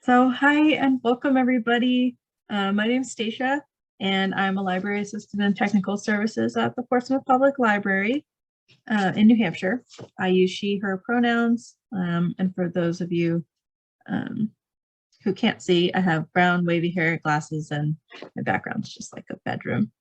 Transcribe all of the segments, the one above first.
Hi and welcome everybody. My name is Stacia and I'm a library assistant in technical services at the Portsmouth Public Library in New Hampshire. I use she, her pronouns. And for those of you who can't see, I have brown wavy hair, glasses, and my background's just like a bedroom.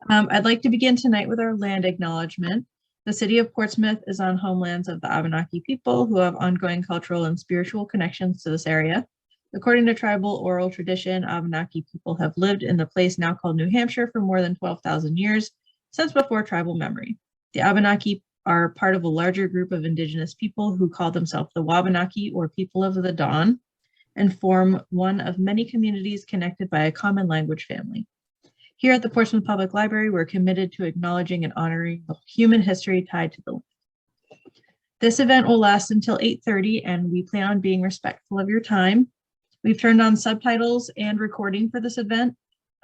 I'd like to begin tonight with our land acknowledgement. The city of Portsmouth is on homelands of the Abenaki people who have ongoing cultural and spiritual connections to this area. According to tribal oral tradition, Abenaki people have lived in the place now called New Hampshire for more than 12,000 years, since before tribal memory. The Abenaki are part of a larger group of indigenous people who call themselves the Wabanaki, or people of the dawn, and form one of many communities connected by a common language family. Here at the Portsmouth Public Library, we're committed to acknowledging and honoring the human history tied to the land. This event will last until 8:30, and we plan on being respectful of your time. We've turned on subtitles and recording for this event.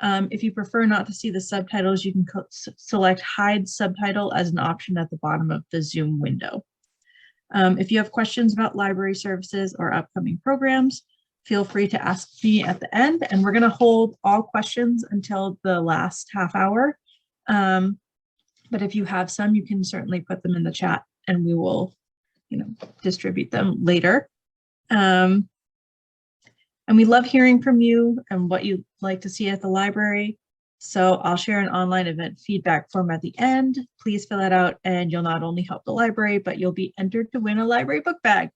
If you prefer not to see the subtitles, you can select Hide Subtitle as an option at the bottom of the Zoom window. If you have questions about library services or upcoming programs, feel free to ask me at the end, and we're going to hold all questions until the last half hour. But if you have some, you can certainly put them in the chat and we will, distribute them later. And we love hearing from you and what you'd like to see at the library. So I'll share an online event feedback form at the end. Please fill that out and you'll not only help the library, but you'll be entered to win a library book bag.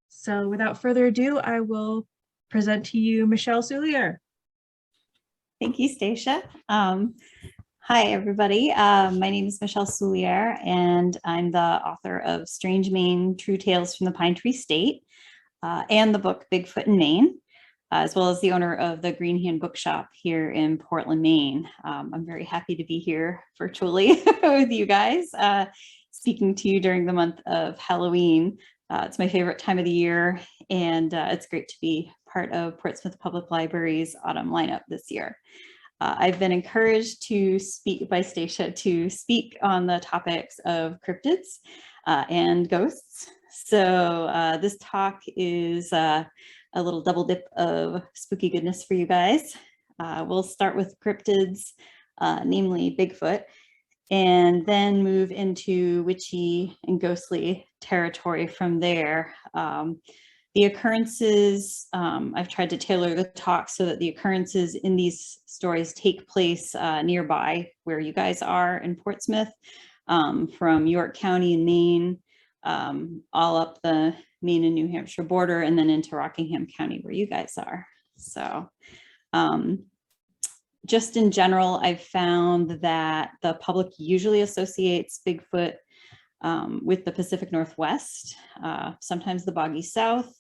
So without further ado, I will present to you Michelle Souliere. Thank you, Stacia. Hi, everybody. My name is Michelle Souliere, and I'm the author of Strange Maine, True Tales from the Pine Tree State, and the book Bigfoot in Maine, as well as the owner of the Green Hand Bookshop here in Portland, Maine. I'm very happy to be here virtually with you guys, speaking to you during the month of Halloween. It's my favorite time of the year, and it's great to be part of Portsmouth Public Library's autumn lineup this year. I've been encouraged to speak by Stacia to speak on the topics of cryptids and ghosts. So this talk is a little double dip of spooky goodness for you guys. We'll start with cryptids, namely Bigfoot, and then move into witchy and ghostly territory from there. The occurrences, I've tried to tailor the talk so that the occurrences in these stories take place nearby where you guys are in Portsmouth, from York County in Maine, all up the Maine and New Hampshire border, and then into Rockingham County where you guys are. So just in general, I've found that the public usually associates Bigfoot with the Pacific Northwest, sometimes the Boggy South,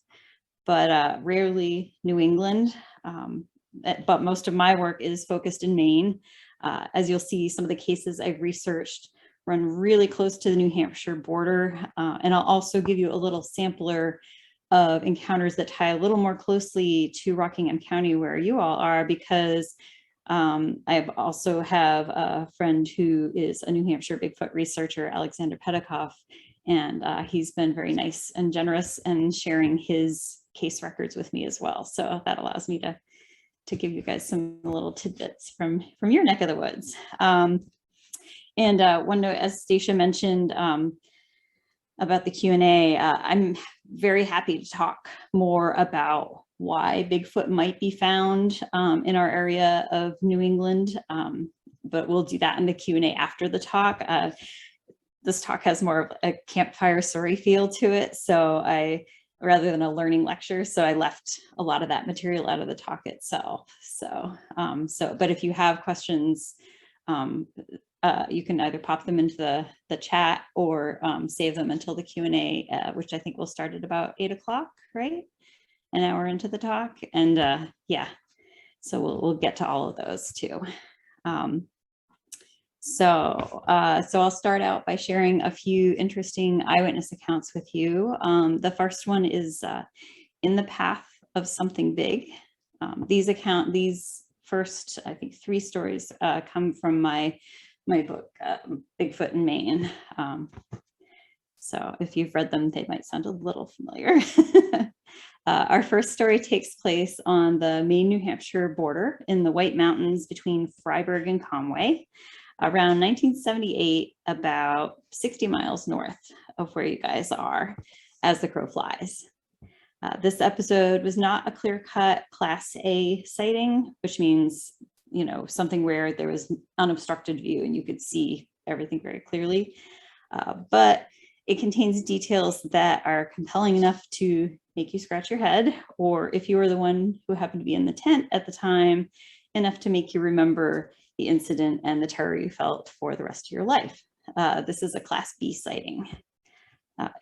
but rarely New England. But most of my work is focused in Maine. As you'll see, some of the cases I've researched run really close to the New Hampshire border. And I'll also give you a little sampler of encounters that tie a little more closely to Rockingham County where you all are, because I also have a friend who is a New Hampshire Bigfoot researcher, Alexander Petikoff, and he's been very nice and generous in sharing his case records with me as well. So that allows me to give you guys some little tidbits from your neck of the woods. And one note, as Stacia mentioned about the Q&A, I'm very happy to talk more about why Bigfoot might be found in our area of New England, but we'll do that in the Q&A after the talk. This talk has more of a campfire story feel to it, so rather than a learning lecture, so I left a lot of that material out of the talk itself. But if you have questions, you can either pop them into the chat or save them until the Q&A, which I think will start at about 8 o'clock, right? An hour into the talk. And yeah, so we'll get to all of those too. So I'll start out by sharing a few interesting eyewitness accounts with you. The first one is In the Path of Something Big. These first, I think, 3 stories come from my book, Bigfoot in Maine. So if you've read them, they might sound a little familiar. Our first story takes place on the Maine, New Hampshire border in the White Mountains between Freiburg and Conway, around 1978, about 60 miles north of where you guys are as the crow flies. This episode was not a clear-cut Class A sighting, which means, you know, something where there was unobstructed view and you could see everything very clearly. But it contains details that are compelling enough to make you scratch your head, or if you were the one who happened to be in the tent at the time, enough to make you remember the incident and the terror you felt for the rest of your life. This is a Class B sighting.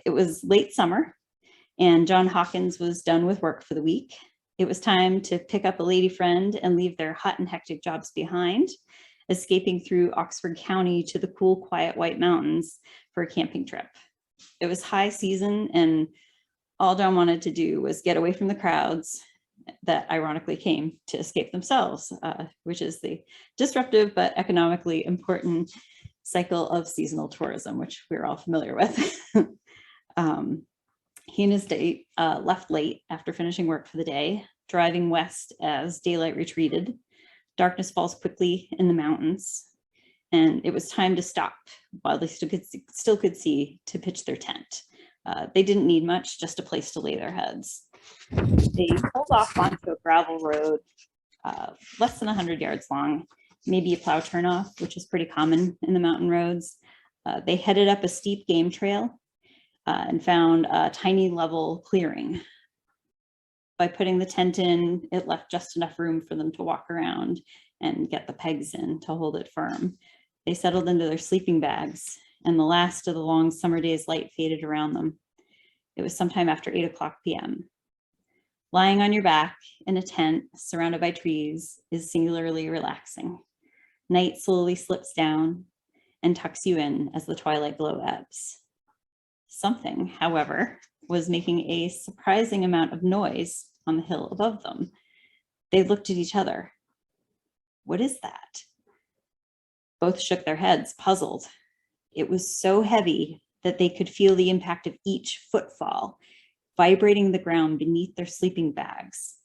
It was late summer, and John Hawkins was done with work for the week. It was time to pick up a lady friend and leave their hot and hectic jobs behind, escaping through Oxford County to the cool, quiet White Mountains for a camping trip. It was high season, and all John wanted to do was get away from the crowds that ironically came to escape themselves, which is the disruptive but economically important cycle of seasonal tourism, which we're all familiar with. He and his date left late after finishing work for the day, driving west as daylight retreated. Darkness falls quickly in the mountains, and it was time to stop while they still could see to pitch their tent. They didn't need much, just a place to lay their heads. They pulled off onto a gravel road, less than 100 yards long, maybe a plow turnoff, which is pretty common in the mountain roads. They headed up a steep game trail and found a tiny level clearing. By putting the tent in, it left just enough room for them to walk around and get the pegs in to hold it firm. They settled into their sleeping bags, and the last of the long summer day's light faded around them. It was sometime after 8:00 p.m. Lying on your back in a tent surrounded by trees is singularly relaxing. Night slowly slips down and tucks you in as the twilight glow ebbs. Something, however, was making a surprising amount of noise on the hill above them. They looked at each other. What is that? Both shook their heads, puzzled. It was so heavy that they could feel the impact of each footfall, vibrating the ground beneath their sleeping bags.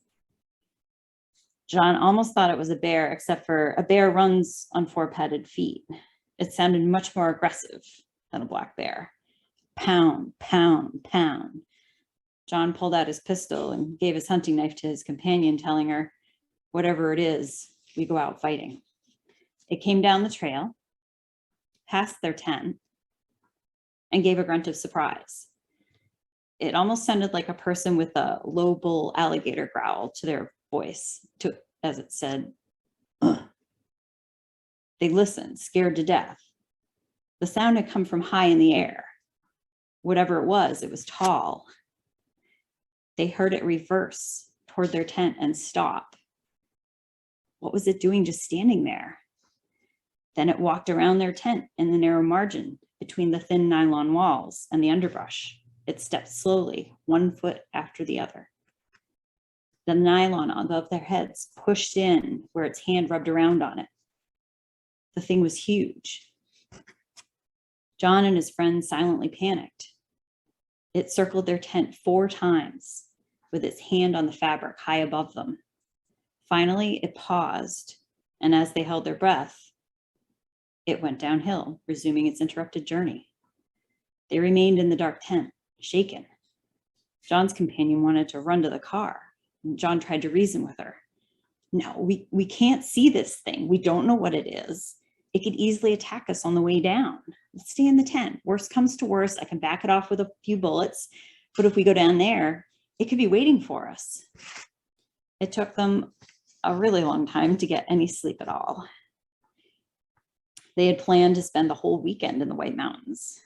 John almost thought it was a bear, except for a bear runs on four-padded feet. It sounded much more aggressive than a black bear. Pound, pound, pound. John pulled out his pistol and gave his hunting knife to his companion, telling her, whatever it is, we go out fighting. It came down the trail, past their tent, and gave a grunt of surprise. It almost sounded like a person with a low bull alligator growl to their voice, as it said, "Ugh." They listened, scared to death. The sound had come from high in the air. Whatever it was tall. They heard it reverse toward their tent and stop. What was it doing just standing there? Then it walked around their tent in the narrow margin between the thin nylon walls and the underbrush. It stepped slowly, 1 foot after the other. The nylon above their heads pushed in where its hand rubbed around on it. The thing was huge. John and his friend silently panicked. It circled their tent 4 times with its hand on the fabric high above them. Finally, it paused, and as they held their breath, it went downhill, resuming its interrupted journey. They remained in the dark tent, shaken. John's companion wanted to run to the car, and John tried to reason with her. No, we can't see this thing. We don't know what it is. It could easily attack us on the way down. Let's stay in the tent. Worst comes to worst, I can back it off with a few bullets, but if we go down there, it could be waiting for us. It took them a really long time to get any sleep at all. They had planned to spend the whole weekend in the White Mountains.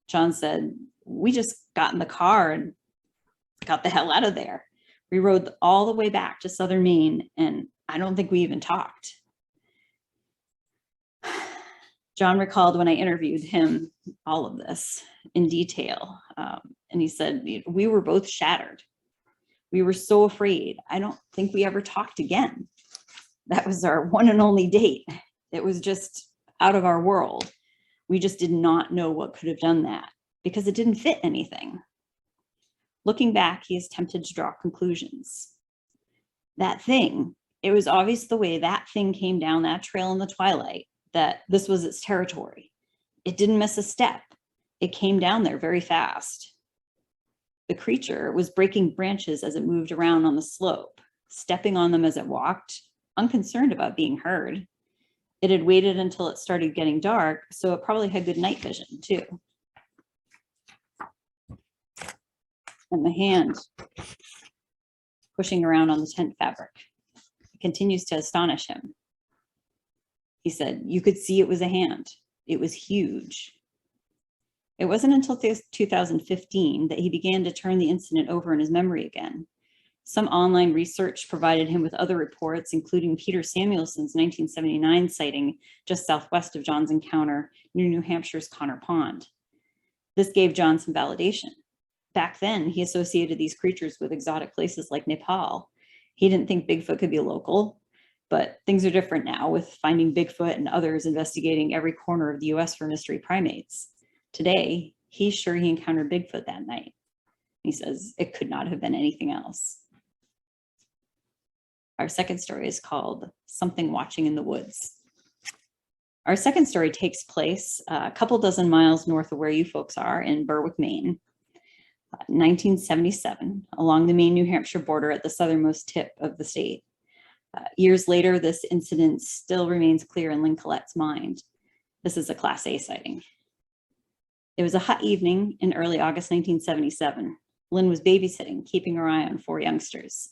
John said, we just got in the car and got the hell out of there. We rode all the way back to southern Maine, and I don't think we even talked. John recalled when I interviewed him all of this in detail, and he said, we were both shattered. We were so afraid. I don't think we ever talked again. That was our one and only date. It was just out of our world. We just did not know what could have done that. because it didn't fit anything. Looking back, he is tempted to draw conclusions. That thing, it was obvious the way that thing came down that trail in the twilight, that this was its territory. It didn't miss a step. It came down there very fast. The creature was breaking branches as it moved around on the slope, stepping on them as it walked, unconcerned about being heard. It had waited until it started getting dark, so it probably had good night vision too. And the hand pushing around on the tent fabric continues to astonish him. He said, you could see it was a hand. It was huge. It wasn't until 2015 that he began to turn the incident over in his memory again. Some online research provided him with other reports, including Peter Samuelson's 1979 sighting just southwest of John's encounter near New Hampshire's Connor Pond. This gave John some validation. Back then, he associated these creatures with exotic places like Nepal. He didn't think Bigfoot could be local, but things are different now, with finding Bigfoot and others investigating every corner of the US for mystery primates. Today, he's sure he encountered Bigfoot that night. He says it could not have been anything else. Our second story is called Something Watching in the Woods. Our second story takes place a couple dozen miles north of where you folks are in Berwick, Maine. 1977, along the Maine-New Hampshire border at the southernmost tip of the state. Years later, this incident still remains clear in Lynn Collette's mind. This is a Class A sighting. It was a hot evening in early August 1977. Lynn was babysitting, keeping her eye on 4 youngsters.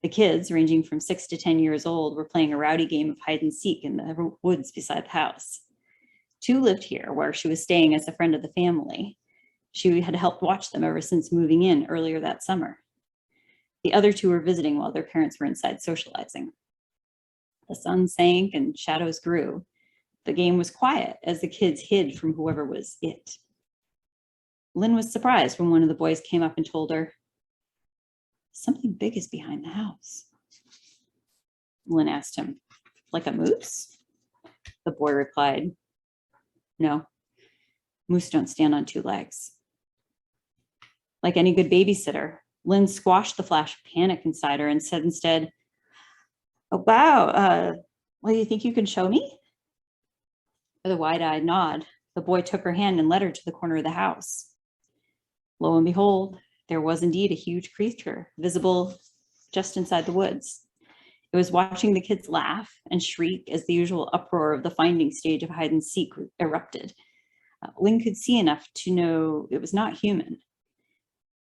The kids, ranging from 6 to 10 years old, were playing a rowdy game of hide and seek in the woods beside the house. 2 lived here, where she was staying as a friend of the family. She had helped watch them ever since moving in earlier that summer. The other 2 were visiting while their parents were inside socializing. The sun sank and shadows grew. The game was quiet as the kids hid from whoever was it. Lynn was surprised when one of the boys came up and told her, "Something big is behind the house." Lynn asked him, "Like a moose?" The boy replied, "No, moose don't stand on 2 legs." Like any good babysitter, Lynn squashed the flash of panic inside her and said instead, "Oh, wow, well, you think you can show me?" With a wide-eyed nod, the boy took her hand and led her to the corner of the house. Lo and behold, there was indeed a huge creature visible just inside the woods. It was watching the kids laugh and shriek as the usual uproar of the finding stage of hide and seek erupted. Lynn could see enough to know it was not human.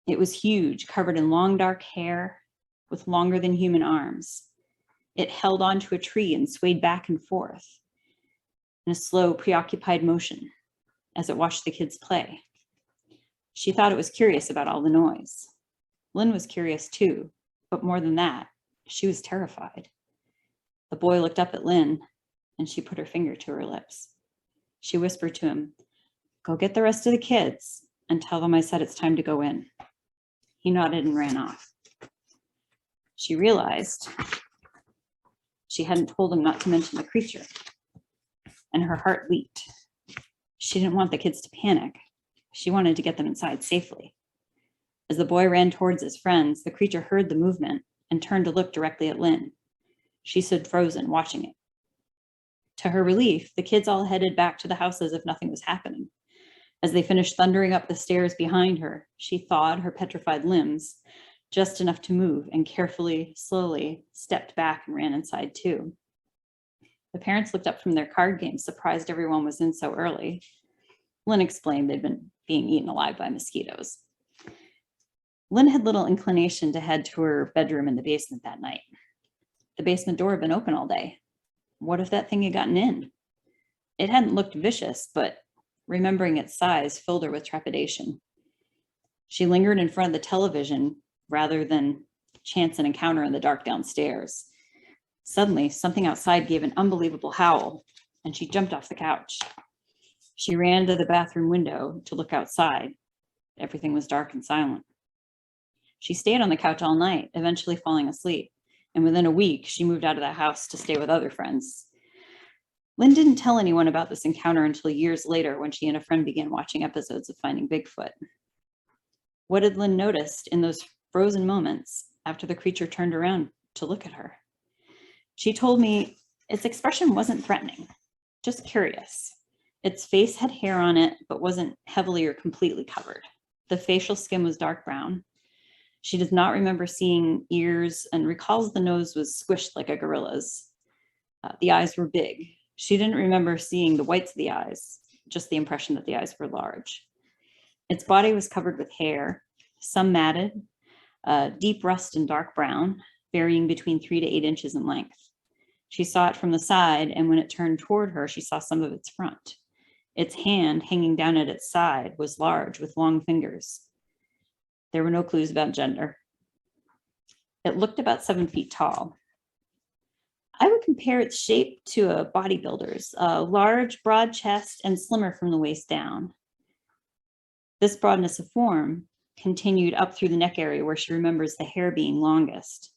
It was huge, covered in long dark hair with longer than human arms. It held onto a tree and swayed back and forth in a slow, preoccupied motion as it watched the kids play. She thought it was curious about all the noise. Lynn was curious too, but more than that, she was terrified. The boy looked up at Lynn and she put her finger to her lips. She whispered to him, "Go get the rest of the kids and tell them I said it's time to go in." He nodded and ran off. She realized she hadn't told him not to mention the creature, and her heart leaped. She didn't want the kids to panic. She wanted to get them inside safely. As the boy ran towards his friends, the creature heard the movement and turned to look directly at Lynn. She stood frozen, watching it. To her relief, the kids all headed back to the house as if nothing was happening. As they finished thundering up the stairs behind her, she thawed her petrified limbs just enough to move and carefully, slowly stepped back and ran inside too. The parents looked up from their card game, surprised everyone was in so early. Lynn explained they'd been being eaten alive by mosquitoes. Lynn had little inclination to head to her bedroom in the basement that night. The basement door had been open all day. What if that thing had gotten in? It hadn't looked vicious, but remembering its size filled her with trepidation. She lingered in front of the television rather than chance an encounter in the dark downstairs. Suddenly, something outside gave an unbelievable howl, and she jumped off the couch. She ran to the bathroom window to look outside. Everything was dark and silent. She stayed on the couch all night, eventually falling asleep, and within a week, she moved out of the house to stay with other friends. Lynn didn't tell anyone about this encounter until years later when she and a friend began watching episodes of Finding Bigfoot. What had Lynn noticed in those frozen moments after the creature turned around to look at her? She told me its expression wasn't threatening, just curious. Its face had hair on it, but wasn't heavily or completely covered. The facial skin was dark brown. She does not remember seeing ears and recalls the nose was squished like a gorilla's. The eyes were big. She didn't remember seeing the whites of the eyes, just the impression that the eyes were large. Its body was covered with hair, some matted, deep rust and dark brown, varying between 3 to 8 inches in length. She saw it from the side, and when it turned toward her, she saw some of its front. Its hand, hanging down at its side, was large with long fingers. There were no clues about gender. It looked about 7 feet tall. I would compare its shape to a bodybuilder's, a large, broad chest and slimmer from the waist down. This broadness of form continued up through the neck area where she remembers the hair being longest.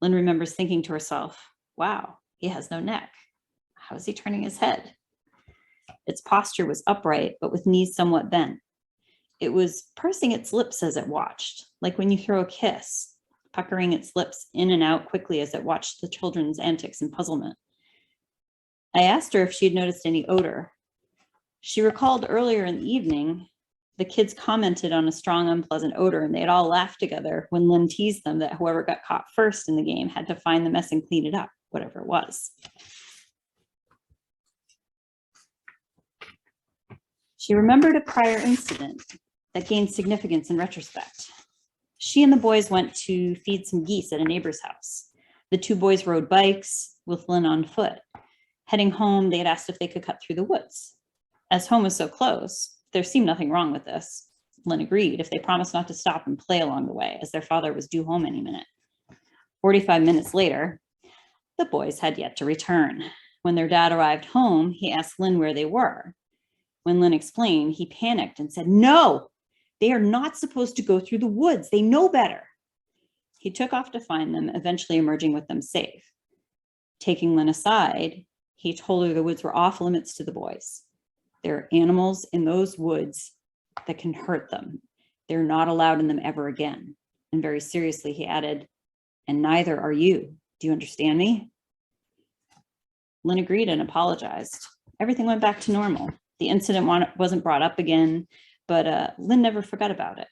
Lynn remembers thinking to herself, wow, he has no neck. How is he turning his head? Its posture was upright, but with knees somewhat bent. It was pursing its lips as it watched, like when you throw a kiss, puckering its lips in and out quickly as it watched the children's antics and puzzlement. I asked her if she had noticed any odor. She recalled earlier in the evening, the kids commented on a strong, unpleasant odor, and they had all laughed together when Lynn teased them that whoever got caught first in the game had to find the mess and clean it up, whatever it was. She remembered a prior incident that gained significance in retrospect. She and the boys went to feed some geese at a neighbor's house. The 2 boys rode bikes with Lynn on foot. Heading home, they had asked if they could cut through the woods. As home was so close, there seemed nothing wrong with this. Lynn agreed if they promised not to stop and play along the way, as their father was due home any minute. 45 minutes later, the boys had yet to return. When their dad arrived home, he asked Lynn where they were. When Lynn explained, he panicked and said, "No, they are not supposed to go through the woods. They know better." He took off to find them, eventually emerging with them safe. Taking Lynn aside, he told her the woods were off limits to the boys. There are animals in those woods that can hurt them. They're not allowed in them ever again. And very seriously, he added, "And neither are you. Do you understand me?" Lynn agreed and apologized. Everything went back to normal. The incident wasn't brought up again, but Lynn never forgot about it.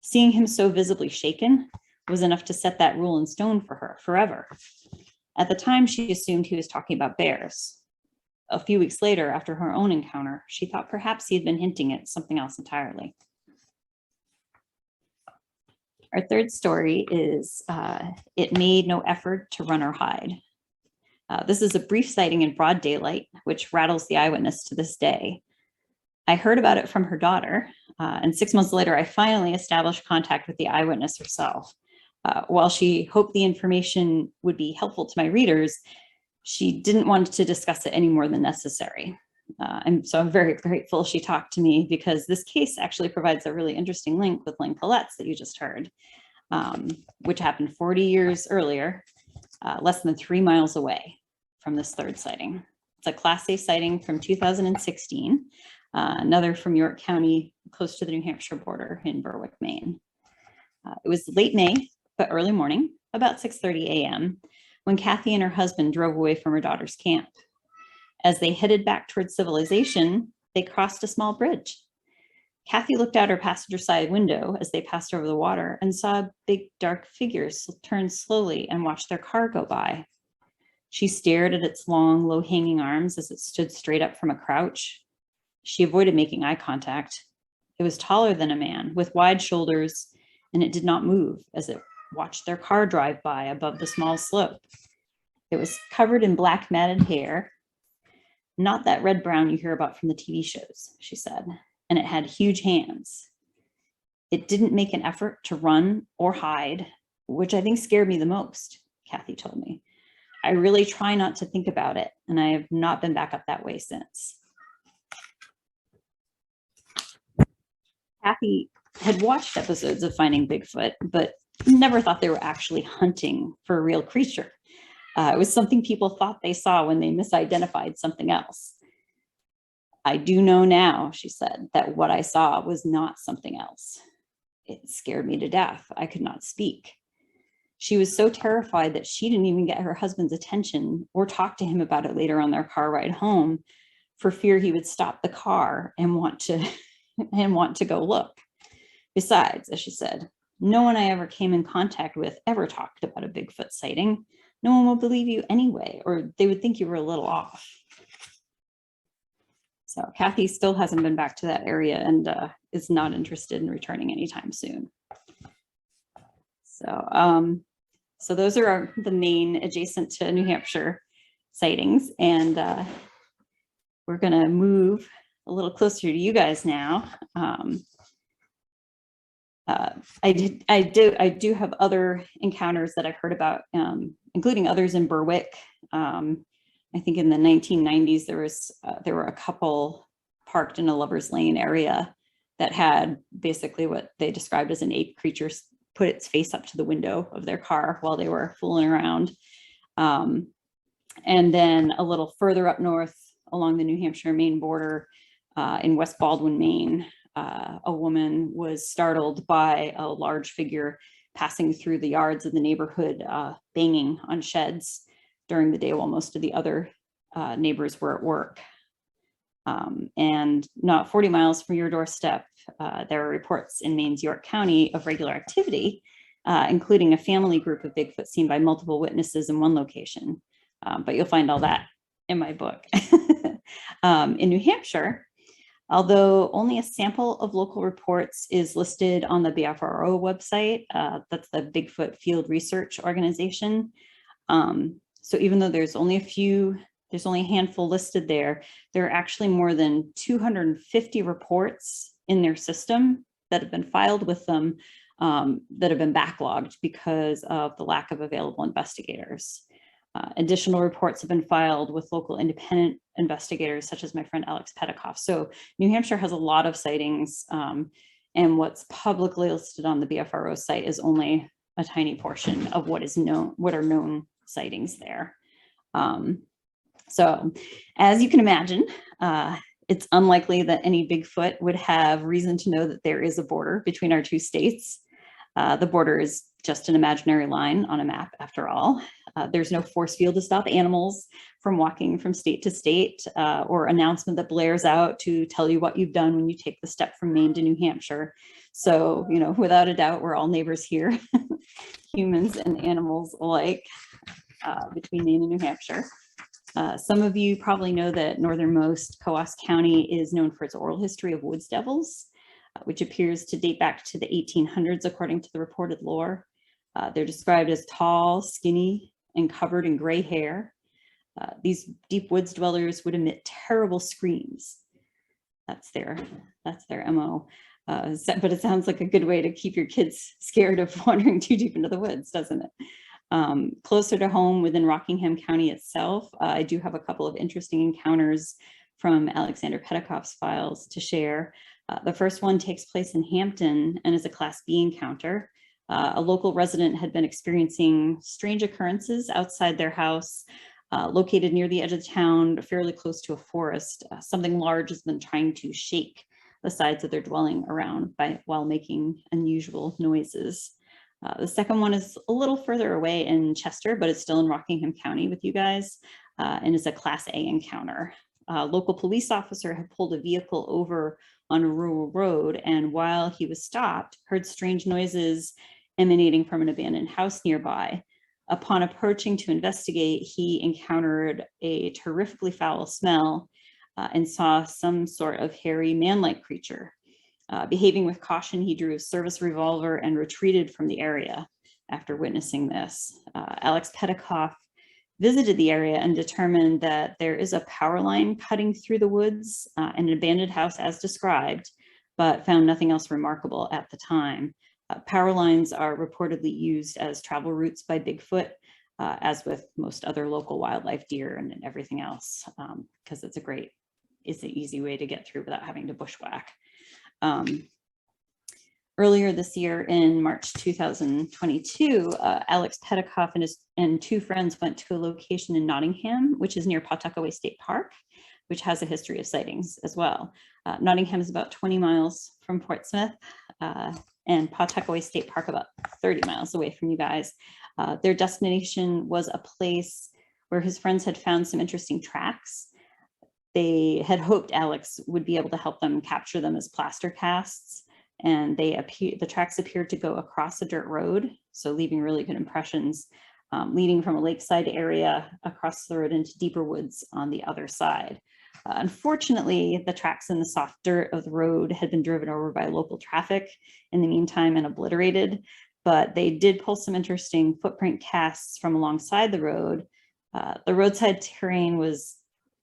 Seeing him so visibly shaken was enough to set that rule in stone for her forever. At the time, she assumed he was talking about bears. A few weeks later, after her own encounter, she thought perhaps he had been hinting at something else entirely. Our third story is It Made No Effort to Run or Hide. This is a brief sighting in broad daylight, which rattles the eyewitness to this day. I heard about it from her daughter, and 6 months later, I finally established contact with the eyewitness herself. While she hoped the information would be helpful to my readers, she didn't want to discuss it any more than necessary. And so I'm very grateful she talked to me, because this case actually provides a really interesting link with Lynn Collette's that you just heard, which happened 40 years earlier, less than 3 miles away from this third sighting. It's a Class A sighting from 2016, another from York County, close to the New Hampshire border in Berwick, Maine. It was late May, but early morning, about 6:30 a.m., when Kathy and her husband drove away from her daughter's camp. As they headed back towards civilization, they crossed a small bridge. Kathy looked out her passenger side window as they passed over the water and saw big dark figures turn slowly and watch their car go by. She stared at its long, low-hanging arms as it stood straight up from a crouch. She avoided making eye contact. It was taller than a man, with wide shoulders, and it did not move as it watched their car drive by above the small slope. It was covered in black matted hair, not that red-brown you hear about from the TV shows, she said, and it had huge hands. It didn't make an effort to run or hide, which I think scared me the most, Kathy told me. I really try not to think about it, and I have not been back up that way since. Kathy had watched episodes of Finding Bigfoot, but never thought they were actually hunting for a real creature. It was something people thought they saw when they misidentified something else. I do know now, she said, that what I saw was not something else. It scared me to death. I could not speak. She was so terrified that she didn't even get her husband's attention or talk to him about it later on their car ride home, for fear he would stop the car and want to go look. Besides, as she said, no one I ever came in contact with ever talked about a Bigfoot sighting. No one will believe you anyway, or they would think you were a little off. So Kathy still hasn't been back to that area and is not interested in returning anytime soon. So those are the main adjacent to New Hampshire sightings, and we're going to move a little closer to you guys now. I do have other encounters that I've heard about, including others in Berwick. I think in the 1990s, there were a couple parked in a Lover's Lane area that had basically what they described as an ape creature put its face up to the window of their car while they were fooling around. And then a little further up north along the New Hampshire-Maine border in West Baldwin, Maine, a woman was startled by a large figure passing through the yards of the neighborhood, banging on sheds during the day while most of the other neighbors were at work. And not 40 miles from your doorstep, there are reports in Maine's York County of regular activity, including a family group of Bigfoot seen by multiple witnesses in one location. But you'll find all that in my book. In New Hampshire, although only a sample of local reports is listed on the BFRO website, that's the Bigfoot Field Research Organization. So even though there's only a handful listed there, there are actually more than 250 reports in their system that have been filed with them that have been backlogged because of the lack of available investigators. Additional reports have been filed with local independent investigators, such as my friend Alex Petikoff. So New Hampshire has a lot of sightings, and what's publicly listed on the BFRO site is only a tiny portion of what are known sightings there. So as you can imagine, it's unlikely that any Bigfoot would have reason to know that there is a border between our two states. The border is just an imaginary line on a map, after all. There's no force field to stop animals from walking from state to state, or announcement that blares out to tell you what you've done when you take the step from Maine to New Hampshire. So, without a doubt, we're all neighbors here, humans and animals alike, between Maine and New Hampshire. Some of you probably know that northernmost Coos County is known for its oral history of woods devils, which appears to date back to the 1800s, according to the reported lore. They're described as tall, skinny, and covered in gray hair. These deep woods dwellers would emit terrible screams. That's their MO. But it sounds like a good way to keep your kids scared of wandering too deep into the woods, doesn't it? Closer to home within Rockingham County itself, I do have a couple of interesting encounters from Alexander Petikoff's files to share. The first one takes place in Hampton and is a Class B encounter. A local resident had been experiencing strange occurrences outside their house, located near the edge of the town, fairly close to a forest. Something large has been trying to shake the sides of their dwelling around while making unusual noises. The second one is a little further away in Chester, but it's still in Rockingham County with you guys, and is a Class A encounter. A local police officer had pulled a vehicle over on a rural road, and while he was stopped, heard strange noises emanating from an abandoned house nearby. Upon approaching to investigate, he encountered a terrifically foul smell and saw some sort of hairy man-like creature. Behaving with caution, he drew his service revolver and retreated from the area after witnessing this. Alex Petikoff visited the area and determined that there is a power line cutting through the woods and an abandoned house as described, but found nothing else remarkable at the time. Power lines are reportedly used as travel routes by Bigfoot, as with most other local wildlife, deer and everything else, because it's an easy way to get through without having to bushwhack. Earlier this year in March 2022, Alex Petticoff and two friends went to a location in Nottingham, which is near Pawtuckaway State Park, which has a history of sightings as well. Nottingham is about 20 miles from Portsmouth, and Pawtuckaway State Park about 30 miles away from you guys. Their destination was a place where his friends had found some interesting tracks. They had hoped Alex would be able to help them capture them as plaster casts, and the tracks appeared to go across a dirt road, so leaving really good impressions, leading from a lakeside area across the road into deeper woods on the other side. Unfortunately, the tracks in the soft dirt of the road had been driven over by local traffic in the meantime and obliterated, but they did pull some interesting footprint casts from alongside the road. The roadside terrain was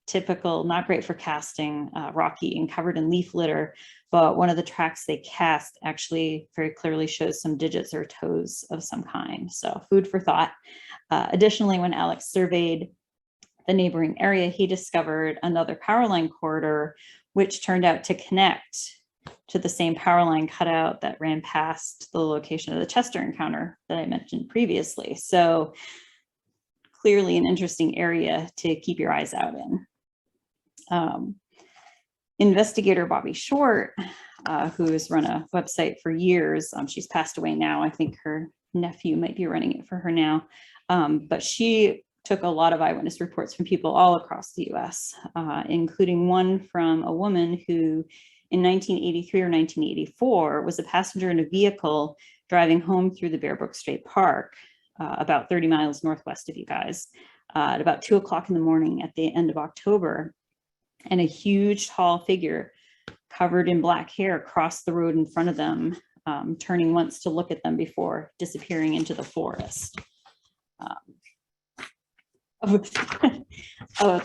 typical, not great for casting, rocky and covered in leaf litter, but one of the tracks they cast actually very clearly shows some digits or toes of some kind. So food for thought. Additionally, when Alex surveyed the neighboring area, he discovered another power line corridor, which turned out to connect to the same power line cutout that ran past the location of the Chester encounter that I mentioned previously. So clearly an interesting area to keep your eyes out in. Investigator Bobby Short, who has run a website for years, she's passed away now. I think her nephew might be running it for her now, but she took a lot of eyewitness reports from people all across the US, including one from a woman who in 1983 or 1984 was a passenger in a vehicle driving home through the Bearbrook State Park, about 30 miles northwest of you guys, at about 2 o'clock in the morning at the end of October. And a huge tall figure covered in black hair crossed the road in front of them, turning once to look at them before disappearing into the forest. Oh,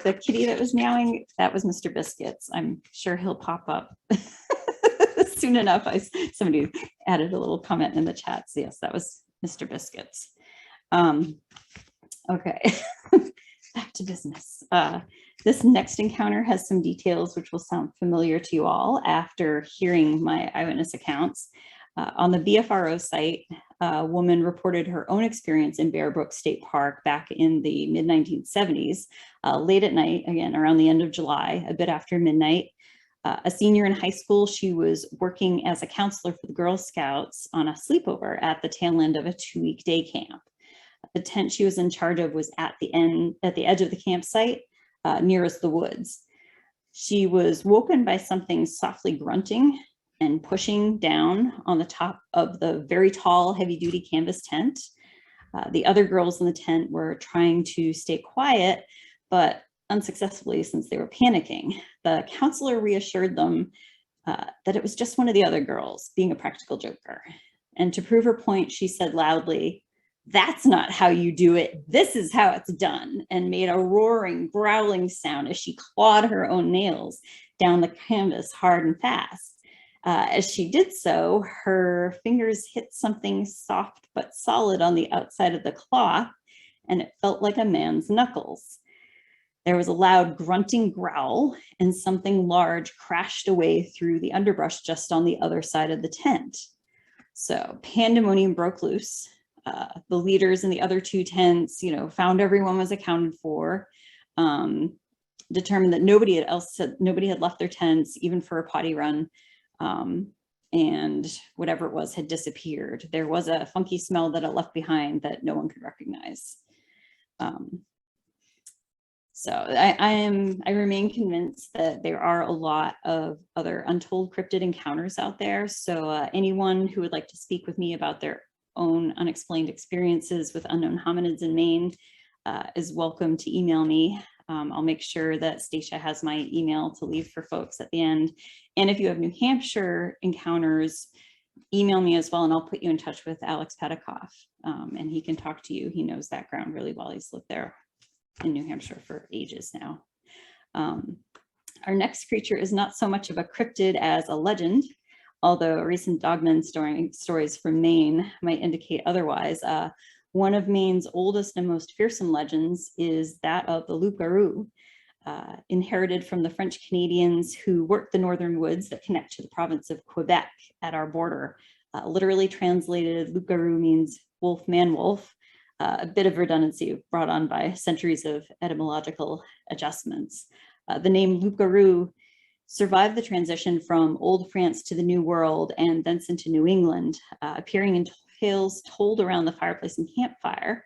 the kitty that was meowing, that was Mr. Biscuits. I'm sure he'll pop up soon enough. Somebody added a little comment in the chats. Yes, that was Mr. Biscuits. Okay, back to business. This next encounter has some details which will sound familiar to you all after hearing my eyewitness accounts. On the BFRO site, a woman reported her own experience in Bearbrook State Park back in the mid-1970s, late at night, again, around the end of July, a bit after midnight. A senior in high school, she was working as a counselor for the Girl Scouts on a sleepover at the tail end of a 2-week day camp. The tent she was in charge of was at the edge of the campsite, nearest the woods. She was woken by something softly grunting and pushing down on the top of the very tall, heavy-duty canvas tent. The other girls in the tent were trying to stay quiet, but unsuccessfully since they were panicking. The counselor reassured them that it was just one of the other girls being a practical joker. And to prove her point, she said loudly, "That's not how you do it. This is how it's done," and made a roaring, growling sound as she clawed her own nails down the canvas hard and fast. As she did so, her fingers hit something soft but solid on the outside of the cloth, and it felt like a man's knuckles. There was a loud grunting growl, and something large crashed away through the underbrush just on the other side of the tent. So pandemonium broke loose. The leaders in the other two tents, found everyone was accounted for, determined that nobody had left their tents, even for a potty run, and whatever it was had disappeared. There was a funky smell that it left behind that no one could recognize. So I remain convinced that there are a lot of other untold cryptid encounters out there. So anyone who would like to speak with me about their own unexplained experiences with unknown hominids in Maine is welcome to email me. I'll make sure that Stacia has my email to leave for folks at the end. And if you have New Hampshire encounters, email me as well, and I'll put you in touch with Alex Petticoff, and he can talk to you. He knows that ground really well. He's lived there in New Hampshire for ages now. Our next creature is not so much of a cryptid as a legend, although recent dogman stories from Maine might indicate otherwise. One of Maine's oldest and most fearsome legends is that of the Luperu, inherited from the French Canadians who worked the northern woods that connect to the province of Quebec at our border Literally translated, loup-garou means wolf, man, wolf. A bit of redundancy brought on by centuries of etymological adjustments. The name loup-garou survived the transition from Old France to the New World and thence into New England, appearing in tales told around the fireplace and campfire,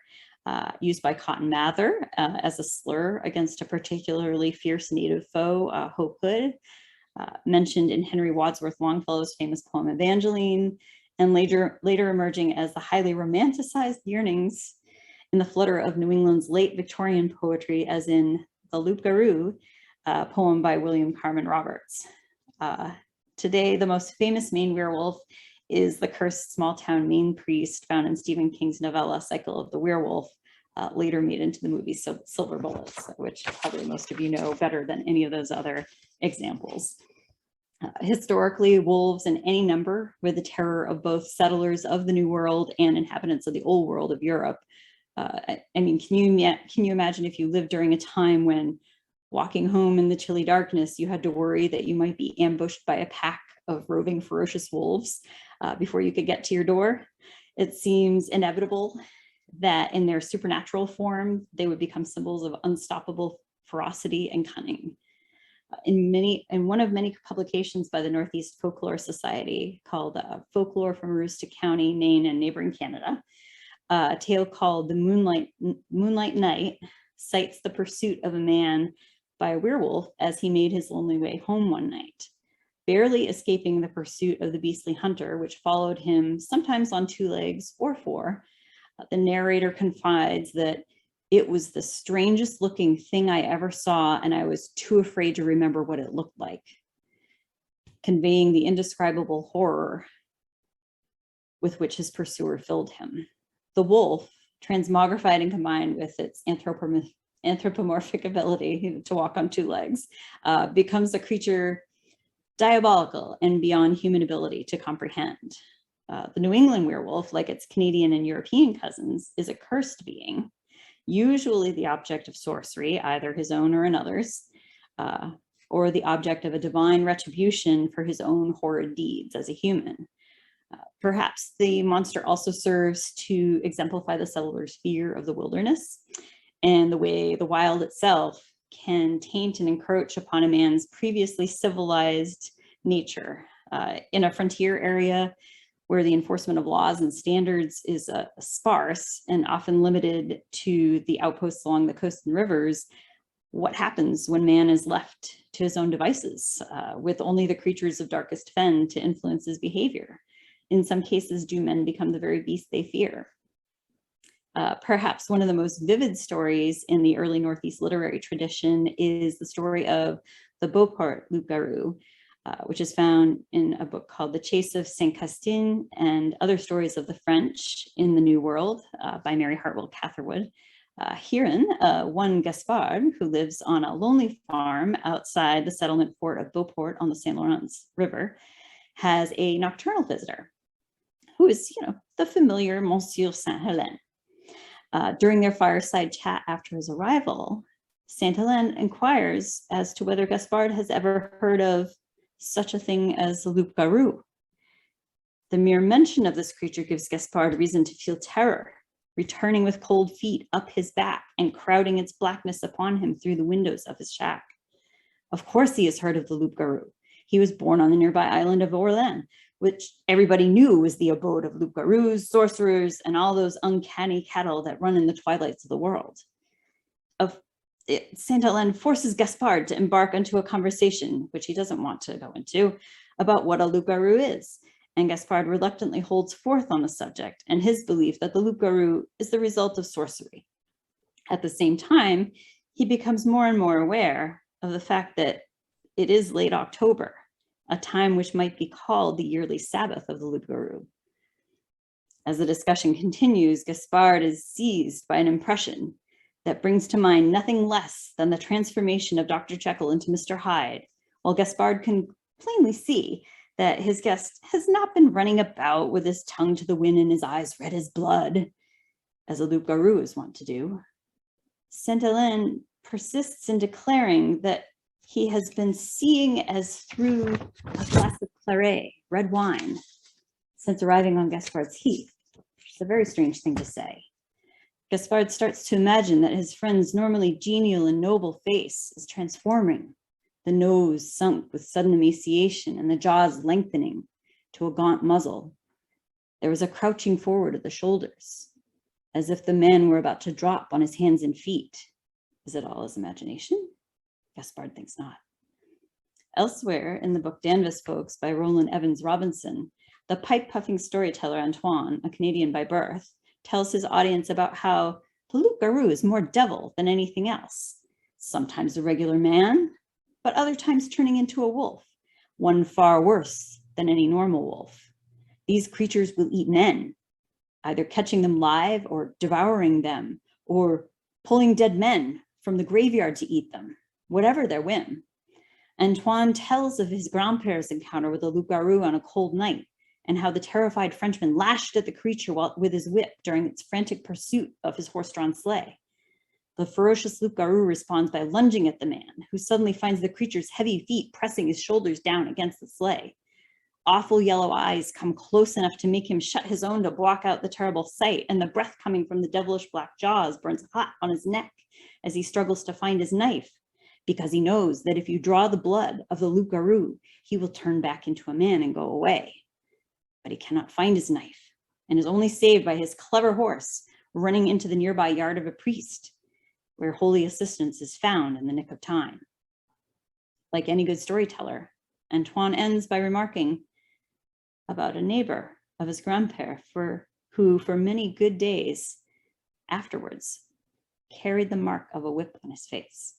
used by Cotton Mather as a slur against a particularly fierce native foe, Hope Hood, mentioned in Henry Wadsworth Longfellow's famous poem Evangeline, and later emerging as the highly romanticized yearnings in the flutter of New England's late Victorian poetry, as in The Loup-Garou, poem by William Carman Roberts. Today, the most famous Maine werewolf is the cursed small-town Maine priest found in Stephen King's novella Cycle of the Werewolf, later made into the movie Silver Bullets, which probably most of you know better than any of those other examples. Historically, wolves in any number were the terror of both settlers of the New World and inhabitants of the Old World of Europe. I mean, can you imagine if you lived during a time when walking home in the chilly darkness, you had to worry that you might be ambushed by a pack of roving ferocious wolves before you could get to your door? It seems inevitable that in their supernatural form, they would become symbols of unstoppable ferocity and cunning. In one of many publications by the Northeast Folklore Society called Folklore from Aroostook County, Maine and neighboring Canada, a tale called The Moonlight Night cites the pursuit of a man by a werewolf as he made his lonely way home one night, barely escaping the pursuit of the beastly hunter, which followed him sometimes on 2 legs or 4. The narrator confides that it was the strangest looking thing I ever saw, and I was too afraid to remember what it looked like, conveying the indescribable horror with which his pursuer filled him. The wolf, transmogrified and combined with its anthropomorphic ability to walk on 2 legs, becomes a creature diabolical and beyond human ability to comprehend. The New England werewolf, like its Canadian and European cousins, is a cursed being, usually the object of sorcery, either his own or another's, or the object of a divine retribution for his own horrid deeds as a human. Perhaps the monster also serves to exemplify the settler's fear of the wilderness and the way the wild itself can taint and encroach upon a man's previously civilized nature. In a frontier area where the enforcement of laws and standards is sparse and often limited to the outposts along the coast and rivers, what happens when man is left to his own devices, with only the creatures of darkest fen to influence his behavior? In some cases, do men become the very beast they fear? Perhaps one of the most vivid stories in the early Northeast literary tradition is the story of the Beaufort Luperu, which is found in a book called The Chase of Saint Castin and Other Stories of the French in the New World by Mary Hartwell Catherwood. Herein, one Gaspard, who lives on a lonely farm outside the settlement fort of Beauport on the St. Lawrence River, has a nocturnal visitor who is, the familiar Monsieur Saint-Helene. During their fireside chat after his arrival, Saint-Helene inquires as to whether Gaspard has ever heard of such a thing as the loup-garou. The mere mention of this creature gives Gaspard reason to feel terror, returning with cold feet up his back and crowding its blackness upon him through the windows of his shack. Of course he has heard of the loup-garou. He was born on the nearby island of Orléans, which everybody knew was the abode of loup-garous, sorcerers, and all those uncanny cattle that run in the twilights of the world. Saint-Helene forces Gaspard to embark into a conversation, which he doesn't want to go into, about what a loup-garou is. And Gaspard reluctantly holds forth on the subject and his belief that the loup-garou is the result of sorcery. At the same time, he becomes more and more aware of the fact that it is late October, a time which might be called the yearly Sabbath of the loup-garou. As the discussion continues, Gaspard is seized by an impression that brings to mind nothing less than the transformation of Dr. Jekyll into Mr. Hyde, while Gaspard can plainly see that his guest has not been running about with his tongue to the wind and his eyes red as blood, as a loup-garou is wont to do. Saint-Helene persists in declaring that he has been seeing as through a glass of claret, red wine, since arriving on Gaspard's heath, which is a very strange thing to say. Gaspard starts to imagine that his friend's normally genial and noble face is transforming, the nose sunk with sudden emaciation and the jaws lengthening to a gaunt muzzle. There was a crouching forward of the shoulders, as if the man were about to drop on his hands and feet. Is it all his imagination? Gaspard thinks not. Elsewhere in the book Danvers Folks by Roland Evans Robinson, the pipe-puffing storyteller Antoine, a Canadian by birth, tells his audience about how the loup-garou is more devil than anything else, sometimes a regular man, but other times turning into a wolf, one far worse than any normal wolf. These creatures will eat men, either catching them live or devouring them, or pulling dead men from the graveyard to eat them, whatever their whim. Antoine tells of his grandpère's encounter with a loup-garou on a cold night, and how the terrified Frenchman lashed at the creature with his whip during its frantic pursuit of his horse-drawn sleigh. The ferocious loup-garou responds by lunging at the man, who suddenly finds the creature's heavy feet pressing his shoulders down against the sleigh. Awful yellow eyes come close enough to make him shut his own to block out the terrible sight, and the breath coming from the devilish black jaws burns hot on his neck as he struggles to find his knife, because he knows that if you draw the blood of the loup-garou, he will turn back into a man and go away. But he cannot find his knife, and is only saved by his clever horse running into the nearby yard of a priest, where holy assistance is found in the nick of time. Like any good storyteller, Antoine ends by remarking about a neighbor of his grandpère who for many good days afterwards carried the mark of a whip on his face.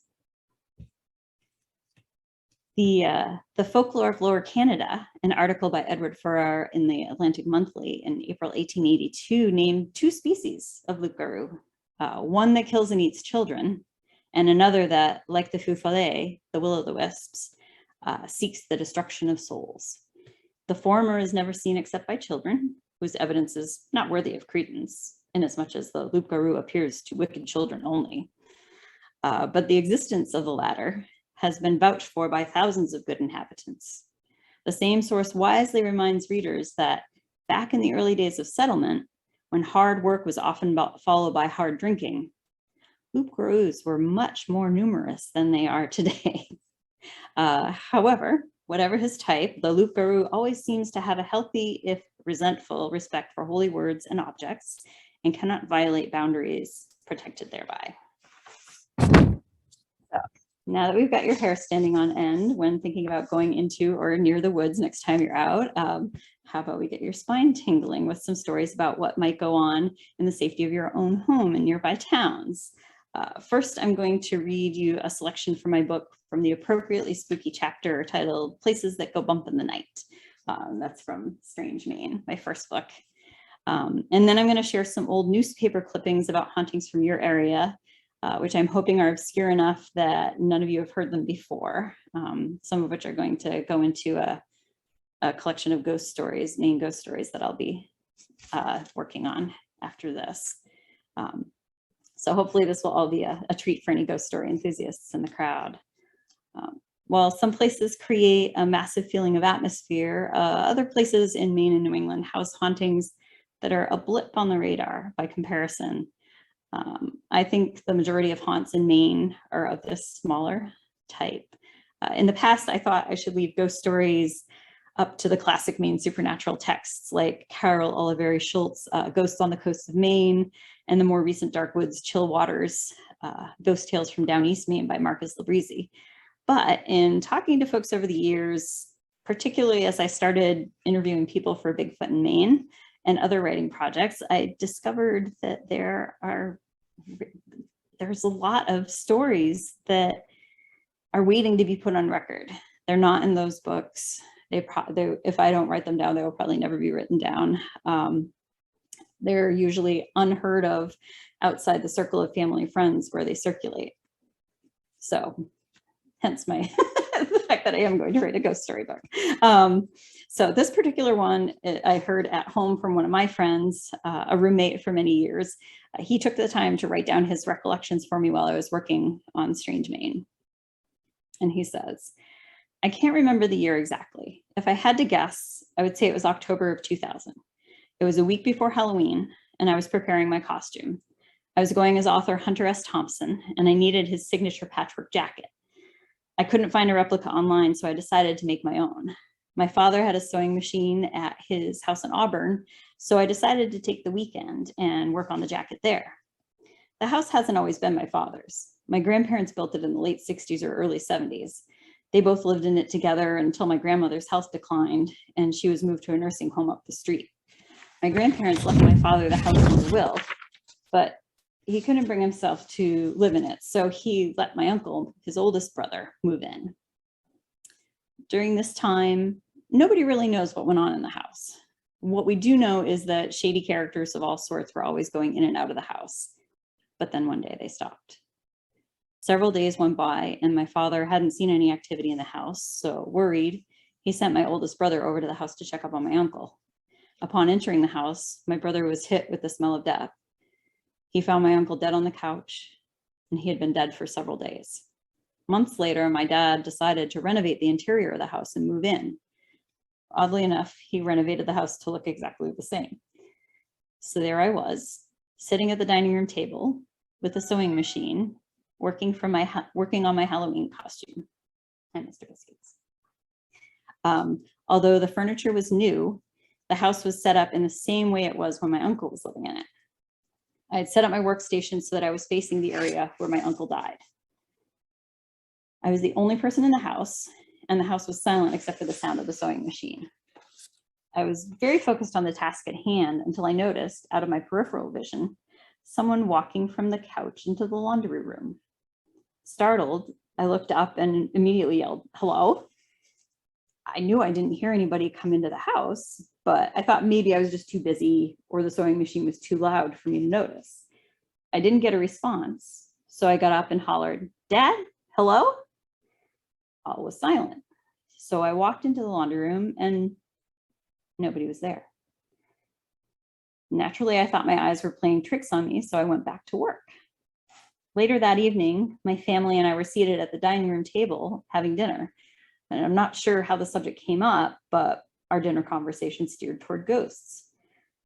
The Folklore of Lower Canada, an article by Edward Farrar in the Atlantic Monthly in April 1882, named two species of loup-garou, one that kills and eats children, and another that, like the feu follet, the will-o'-the-wisps, seeks the destruction of souls. The former is never seen except by children, whose evidence is not worthy of credence, inasmuch as the loup-garou appears to wicked children only. But the existence of the latter has been vouched for by thousands of good inhabitants. The same source wisely reminds readers that back in the early days of settlement, when hard work was often followed by hard drinking, loup-garous were much more numerous than they are today. However, whatever his type, the loup-garou always seems to have a healthy, if resentful, respect for holy words and objects, and cannot violate boundaries protected thereby. So, now that we've got your hair standing on end when thinking about going into or near the woods next time you're out, how about we get your spine tingling with some stories about what might go on in the safety of your own home in nearby towns. First, I'm going to read you a selection from my book from the appropriately spooky chapter titled Places That Go Bump in the Night. That's from Strange Maine, my first book. And then I'm going to share some old newspaper clippings about hauntings from your area, which I'm hoping are obscure enough that none of you have heard them before, some of which are going to go into a collection of ghost stories, Maine ghost stories that I'll be working on after this. So hopefully this will all be a treat for any ghost story enthusiasts in the crowd. While some places create a massive feeling of atmosphere, other places in Maine and New England house hauntings that are a blip on the radar by comparison. I think the majority of haunts in Maine are of this smaller type. In the past, I thought I should leave ghost stories up to the classic Maine supernatural texts like Carol Oliveri Schultz, Ghosts on the Coast of Maine, and the more recent Dark Woods, Chill Waters, Ghost Tales from Down East Maine by Marcus Labrizzi. But in talking to folks over the years, particularly as I started interviewing people for Bigfoot in Maine and other writing projects, I discovered that there's a lot of stories that are waiting to be put on record. They're not in those books. If I don't write them down, they will probably never be written down. They're usually unheard of outside the circle of family and friends where they circulate. So hence my the fact that I am going to write a ghost story book. So this particular one, I heard at home from one of my friends, a roommate for many years. He took the time to write down his recollections for me while I was working on Strange Maine. And he says, I can't remember the year exactly. If I had to guess, I would say it was October of 2000. It was a week before Halloween, and I was preparing my costume. I was going as author Hunter S. Thompson, and I needed his signature patchwork jacket. I couldn't find a replica online, so I decided to make my own. My father had a sewing machine at his house in Auburn, so I decided to take the weekend and work on the jacket there. The house hasn't always been my father's. My grandparents built it in the late 60s or early 70s. They both lived in it together until my grandmother's health declined and she was moved to a nursing home up the street. My grandparents left my father the house in the will, but he couldn't bring himself to live in it, so he let my uncle, his oldest brother, move in. During this time, nobody really knows what went on in the house. What we do know is that shady characters of all sorts were always going in and out of the house, but then one day they stopped. Several days went by and my father hadn't seen any activity in the house, so worried, he sent my oldest brother over to the house to check up on my uncle. Upon entering the house, my brother was hit with the smell of death. He found my uncle dead on the couch, and he had been dead for several days. Months later, my dad decided to renovate the interior of the house and move in. Oddly enough, he renovated the house to look exactly the same. So there I was, sitting at the dining room table with a sewing machine, working on my Halloween costume. And Mr. Biscuits. Although the furniture was new, the house was set up in the same way it was when my uncle was living in it. I had set up my workstation so that I was facing the area where my uncle died. I was the only person in the house, and the house was silent except for the sound of the sewing machine. I was very focused on the task at hand until I noticed, out of my peripheral vision, someone walking from the couch into the laundry room. Startled, I looked up and immediately yelled, "Hello?" I knew I didn't hear anybody come into the house, but I thought maybe I was just too busy or the sewing machine was too loud for me to notice. I didn't get a response, so I got up and hollered, "Dad, hello?" All was silent. So I walked into the laundry room and nobody was there. Naturally, I thought my eyes were playing tricks on me, so I went back to work. Later that evening, my family and I were seated at the dining room table having dinner. And I'm not sure how the subject came up, but our dinner conversation steered toward ghosts.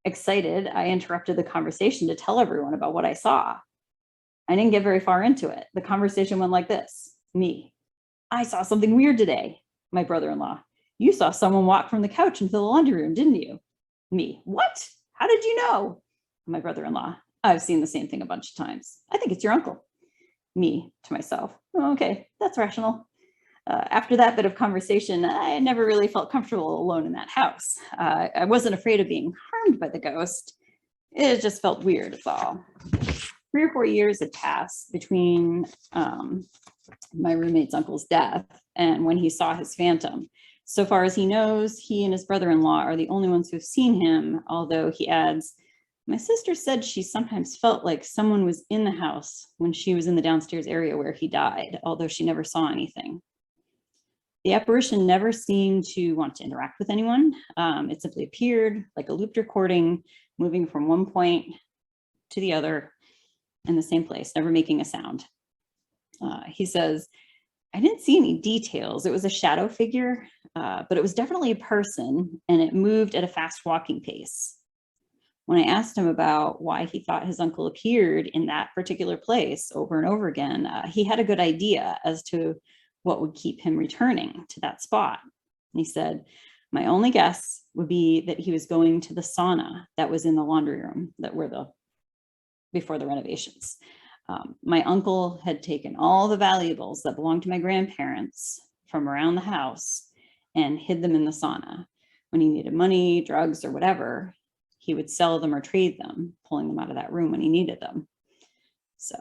Excited, I interrupted the conversation to tell everyone about what I saw. I didn't get very far into it. The conversation went like this. Me: "I saw something weird today." My brother-in-law: "You saw someone walk from the couch into the laundry room, didn't you?" Me: "What? How did you know?" My brother-in-law: "I've seen the same thing a bunch of times. I think it's your uncle." Me to myself: "Oh, okay, that's rational." After that bit of conversation, I never really felt comfortable alone in that house. I wasn't afraid of being harmed by the ghost. It just felt weird, that's all. 3 or 4 years had passed between my roommate's uncle's death and when he saw his phantom. So far as he knows, he and his brother-in-law are the only ones who have seen him, although he adds, "My sister said she sometimes felt like someone was in the house when she was in the downstairs area where he died, although she never saw anything." The apparition never seemed to want to interact with anyone. It simply appeared like a looped recording, moving from one point to the other in the same place, never making a sound. He says, "I didn't see any details. It was a shadow figure, but it was definitely a person, and it moved at a fast walking pace." When I asked him about why he thought his uncle appeared in that particular place over and over again, he had a good idea as to what would keep him returning to that spot. And he said, "My only guess would be that he was going to the sauna that was in the laundry room that were before the renovations. My uncle had taken all the valuables that belonged to my grandparents from around the house and hid them in the sauna. When he needed money, drugs, or whatever, he would sell them or trade them, pulling them out of that room when he needed them." So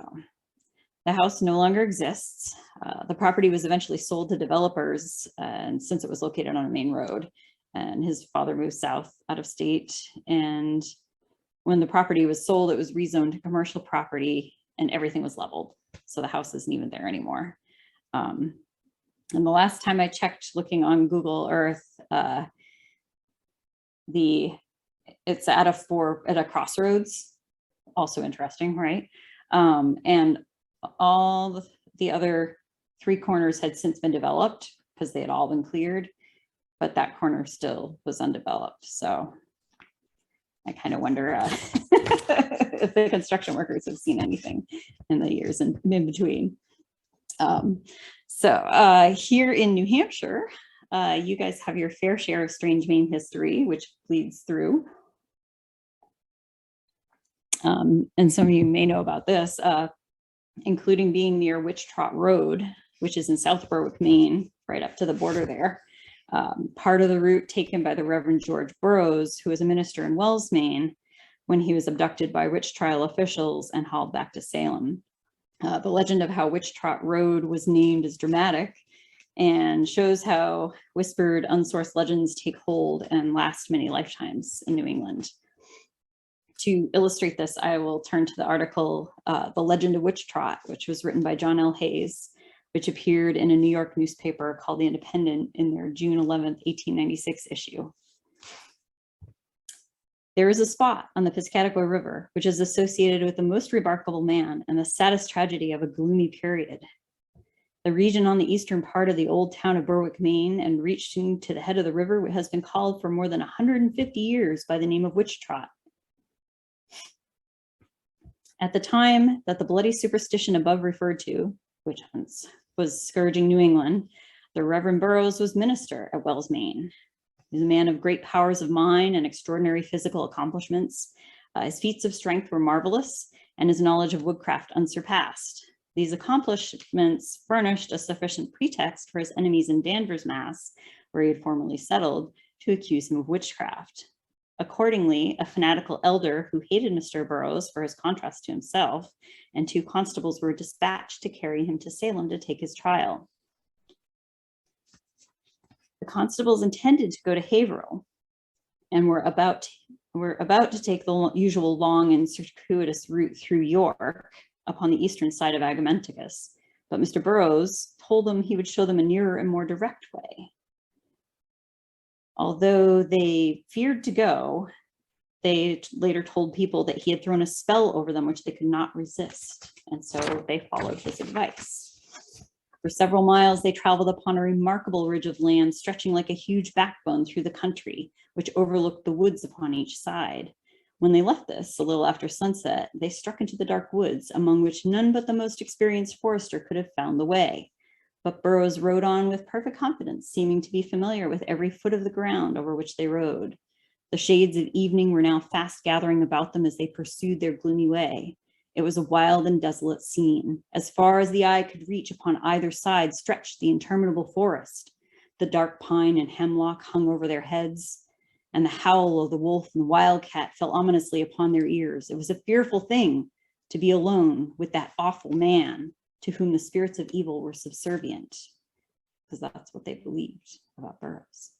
the house no longer exists. The property was eventually sold to developers, and since it was located on a main road, and his father moved south out of state. And when the property was sold, it was rezoned to commercial property and everything was leveled. So the house isn't even there anymore. And the last time I checked looking on Google Earth, it's at a crossroads, also interesting, right? And all the other 3 corners had since been developed, because they had all been cleared, but that corner still was undeveloped. So I kind of wonder if the construction workers have seen anything in the years in between. Here in New Hampshire, you guys have your fair share of strange Maine history, which bleeds through. And some of you may know about this, including being near Witch Trot Road, which is in South Berwick, Maine, right up to the border there. Part of the route taken by the Reverend George Burroughs, who was a minister in Wells, Maine, when he was abducted by witch trial officials and hauled back to Salem. The legend of how Witch Trot Road was named is dramatic and shows how whispered, unsourced legends take hold and last many lifetimes in New England. To illustrate this, I will turn to the article, The Legend of Witch Trot, which was written by John L. Hayes, which appeared in a New York newspaper called The Independent in their June 11th, 1896 issue. There is a spot on the Piscataqua River, which is associated with the most remarkable man and the saddest tragedy of a gloomy period. The region on the eastern part of the old town of Berwick, Maine, and reaching to the head of the river has been called for more than 150 years by the name of Witch Trot. At the time that the bloody superstition above referred to, witch hunts, was scourging New England, the Reverend Burroughs was minister at Wells, Maine. He was a man of great powers of mind and extraordinary physical accomplishments. His feats of strength were marvelous, and his knowledge of woodcraft unsurpassed. These accomplishments furnished a sufficient pretext for his enemies in Danvers, Mass, where he had formerly settled, to accuse him of witchcraft. Accordingly, a fanatical elder who hated Mr. Burroughs for his contrast to himself, and 2 constables were dispatched to carry him to Salem to take his trial. The constables intended to go to Haverhill and were about to take the usual long and circuitous route through York upon the eastern side of Agamenticus, but Mr. Burroughs told them he would show them a nearer and more direct way. Although they feared to go, they later told people that he had thrown a spell over them which they could not resist, and so they followed his advice. For several miles, they traveled upon a remarkable ridge of land stretching like a huge backbone through the country, which overlooked the woods upon each side. When they left this, a little after sunset, they struck into the dark woods, among which none but the most experienced forester could have found the way. But Burroughs rode on with perfect confidence, seeming to be familiar with every foot of the ground over which they rode. The shades of evening were now fast gathering about them as they pursued their gloomy way. It was a wild and desolate scene. As far as the eye could reach, upon either side stretched the interminable forest. The dark pine and hemlock hung over their heads, and the howl of the wolf and the wildcat fell ominously upon their ears. It was a fearful thing to be alone with that awful man to whom the spirits of evil were subservient, because that's what they believed about Burroughs.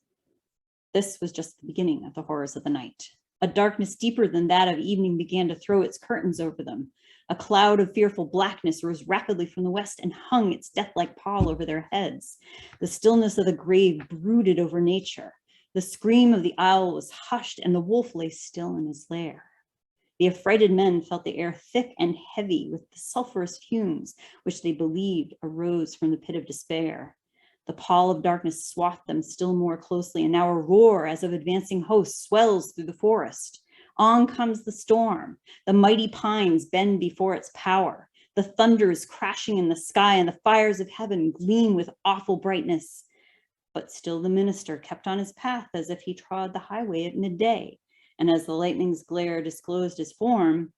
This was just the beginning of the horrors of the night. A darkness deeper than that of evening began to throw its curtains over them. A cloud of fearful blackness rose rapidly from the west and hung its death-like pall over their heads. The stillness of the grave brooded over nature. The scream of the owl was hushed, and the wolf lay still in his lair. The affrighted men felt the air thick and heavy with the sulphurous fumes which they believed arose from the pit of despair. The pall of darkness swathed them still more closely, and now a roar as of advancing hosts swells through the forest. On comes the storm. The mighty pines bend before its power. The thunder is crashing in the sky, and the fires of heaven gleam with awful brightness. But still the minister kept on his path as if he trod the highway at midday. And as the lightning's glare disclosed his form,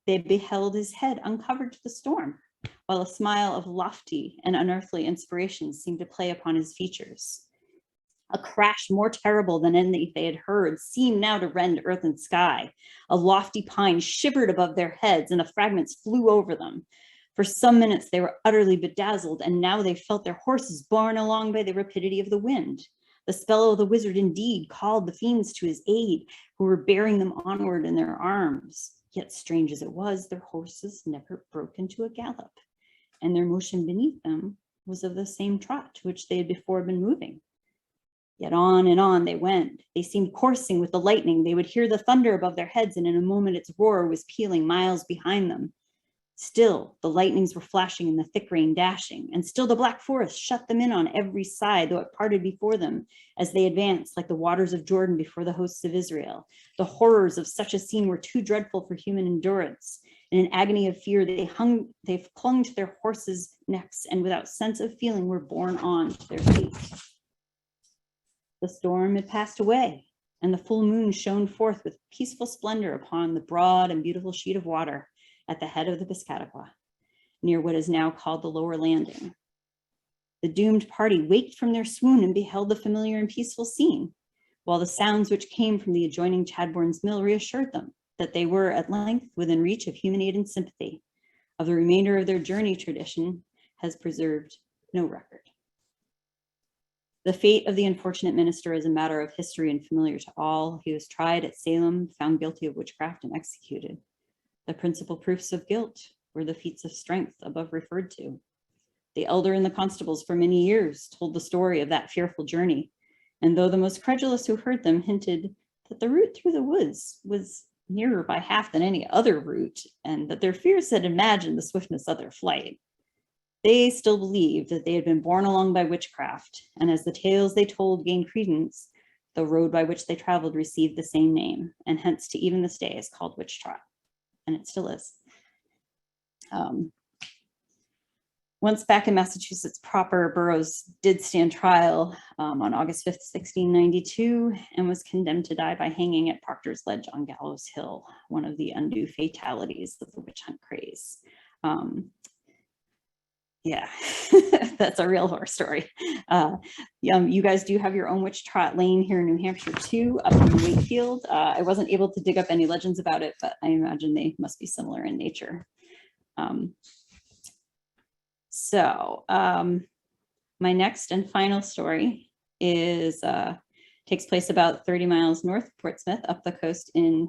they beheld his head uncovered to the storm, while a smile of lofty and unearthly inspiration seemed to play upon his features. A crash more terrible than any they had heard seemed now to rend earth and sky. A lofty pine shivered above their heads, and the fragments flew over them. For some minutes they were utterly bedazzled, and now they felt their horses borne along by the rapidity of the wind. The spell of the wizard indeed called the fiends to his aid, who were bearing them onward in their arms. Yet strange as it was, their horses never broke into a gallop, and their motion beneath them was of the same trot to which they had before been moving. Yet on and on they went. They seemed coursing with the lightning. They would hear the thunder above their heads, and in a moment its roar was pealing miles behind them. Still, the lightnings were flashing and the thick rain dashing, and still the black forest shut them in on every side, though it parted before them as they advanced like the waters of Jordan before the hosts of Israel. The horrors of such a scene were too dreadful for human endurance. In an agony of fear, they clung to their horses' necks and without sense of feeling were borne on to their fate. The storm had passed away, and the full moon shone forth with peaceful splendor upon the broad and beautiful sheet of water at the head of the Piscataqua, near what is now called the lower landing. The doomed party waked from their swoon and beheld the familiar and peaceful scene, while the sounds which came from the adjoining Chadbourne's mill reassured them that they were at length within reach of human aid and sympathy. Of the remainder of their journey, tradition has preserved no record. The fate of the unfortunate minister is a matter of history and familiar to all. He was tried at Salem, found guilty of witchcraft, and executed. The principal proofs of guilt were the feats of strength above referred to. The elder and the constables for many years told the story of that fearful journey, and though the most credulous who heard them hinted that the route through the woods was nearer by half than any other route, and that their fears had imagined the swiftness of their flight, they still believed that they had been borne along by witchcraft, and as the tales they told gained credence, the road by which they traveled received the same name, and hence to even this day is called Witch Trot. And it still is. Once back in Massachusetts proper, Burroughs did stand trial on August 5th, 1692, and was condemned to die by hanging at Proctor's Ledge on Gallows Hill, one of the undue fatalities of the witch hunt craze. Yeah, that's a real horror story. You guys do have your own Witch Trot Lane here in New Hampshire too, up in Wakefield. I wasn't able to dig up any legends about it, but I imagine they must be similar in nature. My next and final story is takes place about 30 miles north of Portsmouth, up the coast in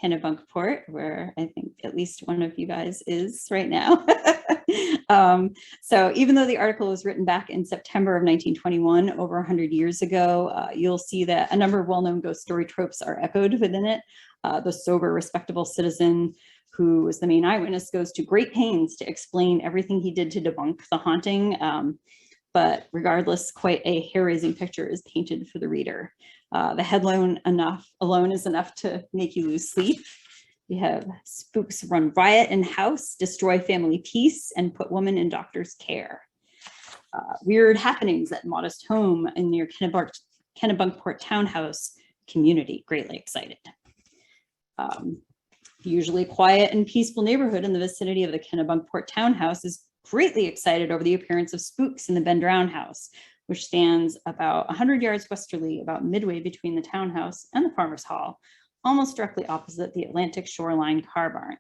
Kennebunkport, where I think at least one of you guys is right now. So even though the article was written back in September of 1921, over 100 years ago, you'll see that a number of well-known ghost story tropes are echoed within it. The sober, respectable citizen who was the main eyewitness goes to great pains to explain everything he did to debunk the haunting. But regardless, quite a hair-raising picture is painted for the reader. The headline alone is enough to make you lose sleep. We have spooks run riot in house, destroy family peace, and put woman in doctor's care. Weird happenings at modest home in near Kennebunkport townhouse community, greatly excited. Usually quiet and peaceful neighborhood in the vicinity of the Kennebunkport townhouse is greatly excited over the appearance of spooks in the Ben Drown house, which stands about 100 yards westerly, about midway between the townhouse and the farmer's hall, almost directly opposite the Atlantic shoreline car barn.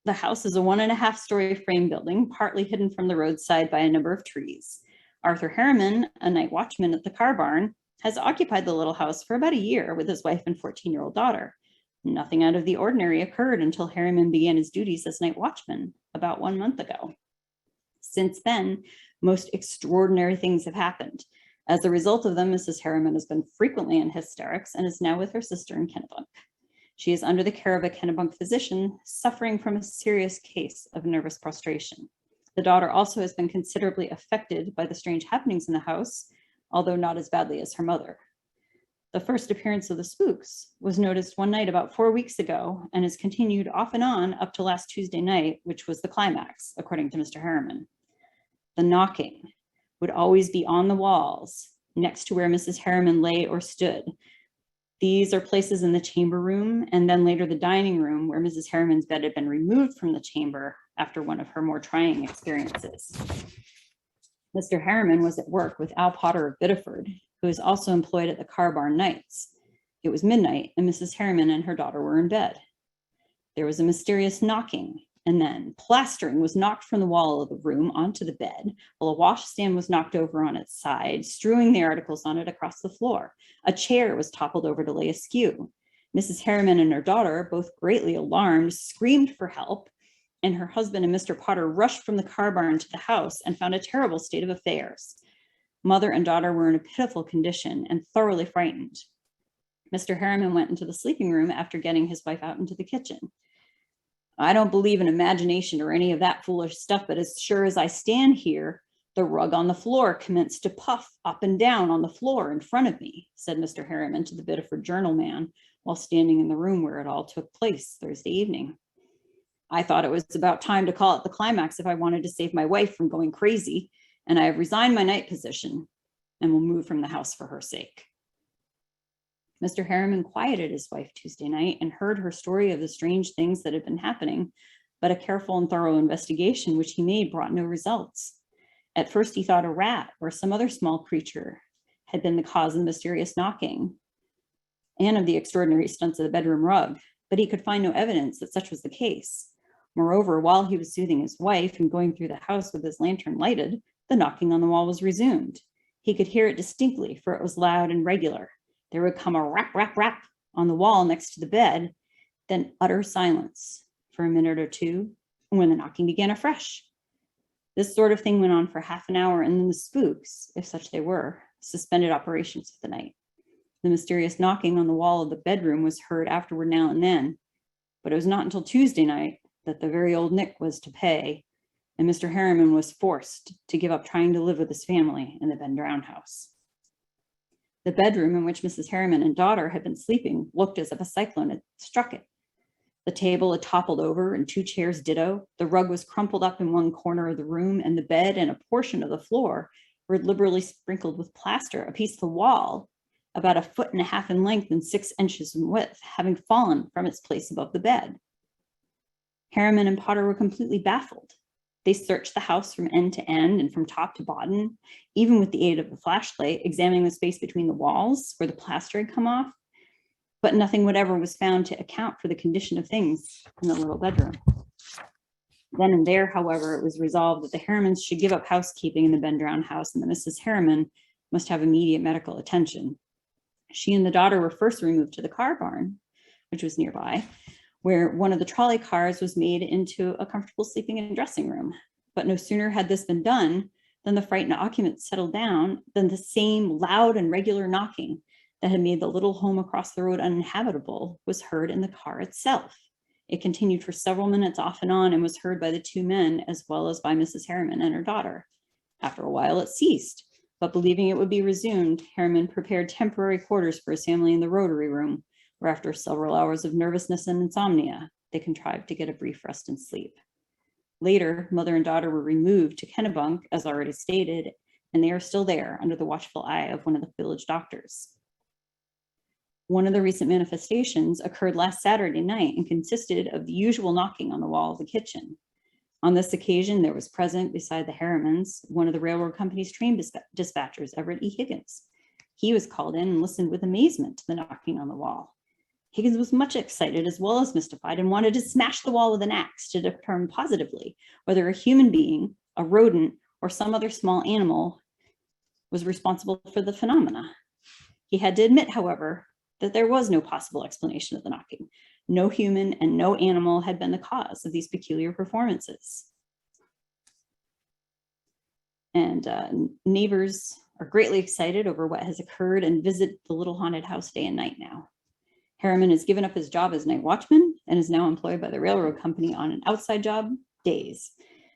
The house is a 1.5-story frame building, partly hidden from the roadside by a number of trees. Arthur Harriman, a night watchman at the car barn, has occupied the little house for about a year with his wife and 14-year-old daughter. Nothing out of the ordinary occurred until Harriman began his duties as night watchman about 1 month ago. Since then, most extraordinary things have happened. As a result of them, Mrs. Harriman has been frequently in hysterics and is now with her sister in Kennebunk. She is under the care of a Kennebunk physician, suffering from a serious case of nervous prostration. The daughter also has been considerably affected by the strange happenings in the house, although not as badly as her mother. The first appearance of the spooks was noticed one night about 4 weeks ago and has continued off and on up to last Tuesday night, which was the climax, according to Mr. Harriman. The knocking would always be on the walls next to where Mrs. Harriman lay or stood. These are places in the chamber room and then later the dining room, where Mrs. Harriman's bed had been removed from the chamber after one of her more trying experiences. Mr. Harriman was at work with Al Potter of Biddeford, who is also employed at the car barn nights. It was midnight and Mrs. Harriman and her daughter were in bed. There was a mysterious knocking, and then plastering was knocked from the wall of the room onto the bed, while a washstand was knocked over on its side, strewing the articles on it across the floor. A chair was toppled over to lay askew. Mrs. Harriman and her daughter, both greatly alarmed, screamed for help, and her husband and Mr. Potter rushed from the car barn to the house and found a terrible state of affairs. Mother and daughter were in a pitiful condition and thoroughly frightened. Mr. Harriman went into the sleeping room after getting his wife out into the kitchen. I don't believe in imagination or any of that foolish stuff, but as sure as I stand here, the rug on the floor commenced to puff up and down on the floor in front of me, said Mr. Harriman to the Biddeford Journal man while standing in the room where it all took place Thursday evening. I thought it was about time to call it the climax if I wanted to save my wife from going crazy, and I have resigned my night position and will move from the house for her sake. Mr. Harriman quieted his wife Tuesday night and heard her story of the strange things that had been happening, but a careful and thorough investigation which he made brought no results. At first, he thought a rat or some other small creature had been the cause of the mysterious knocking and of the extraordinary stunts of the bedroom rug, but he could find no evidence that such was the case. Moreover, while he was soothing his wife and going through the house with his lantern lighted, the knocking on the wall was resumed. He could hear it distinctly, for it was loud and regular. There would come a rap, rap, rap on the wall next to the bed, then utter silence for a minute or two, when the knocking began afresh. This sort of thing went on for half an hour, and then the spooks, if such they were, suspended operations for the night. The mysterious knocking on the wall of the bedroom was heard afterward now and then, but it was not until Tuesday night that the very old Nick was to pay, and Mr. Harriman was forced to give up trying to live with his family in the Ben Drown house. The bedroom in which Mrs. Harriman and daughter had been sleeping looked as if a cyclone had struck it. The table had toppled over and 2 chairs ditto. The rug was crumpled up in one corner of the room, and the bed and a portion of the floor were liberally sprinkled with plaster. A piece of the wall, about 1.5 feet in length and 6 inches in width, having fallen from its place above the bed. Harriman and Potter were completely baffled. They searched the house from end to end and from top to bottom, even with the aid of a flashlight, examining the space between the walls where the plaster had come off, but nothing whatever was found to account for the condition of things in the little bedroom. Then and there, however, it was resolved that the Harrimans should give up housekeeping in the Ben Drown house, and that Mrs. Harriman must have immediate medical attention. She and the daughter were first removed to the car barn, which was nearby, where one of the trolley cars was made into a comfortable sleeping and dressing room. But no sooner had this been done than the frightened occupants settled down, than the same loud and regular knocking that had made the little home across the road uninhabitable was heard in the car itself. It continued for several minutes off and on, and was heard by the 2 men as well as by Mrs. Harriman and her daughter. After a while it ceased, but believing it would be resumed, Harriman prepared temporary quarters for his family in the Rotary Room, where after several hours of nervousness and insomnia, they contrived to get a brief rest and sleep. Later, mother and daughter were removed to Kennebunk, as already stated, and they are still there under the watchful eye of one of the village doctors. One of the recent manifestations occurred last Saturday night and consisted of the usual knocking on the wall of the kitchen. On this occasion, there was present beside the Harrimans one of the railroad company's train dispatchers, Everett E. Higgins. He was called in and listened with amazement to the knocking on the wall. Higgins was much excited as well as mystified and wanted to smash the wall with an axe to determine positively whether a human being, a rodent, or some other small animal was responsible for the phenomena. He had to admit, however, that there was no possible explanation of the knocking. No human and no animal had been the cause of these peculiar performances. And neighbors are greatly excited over what has occurred and visit the little haunted house day and night now. Harriman has given up his job as night watchman and is now employed by the railroad company on an outside job days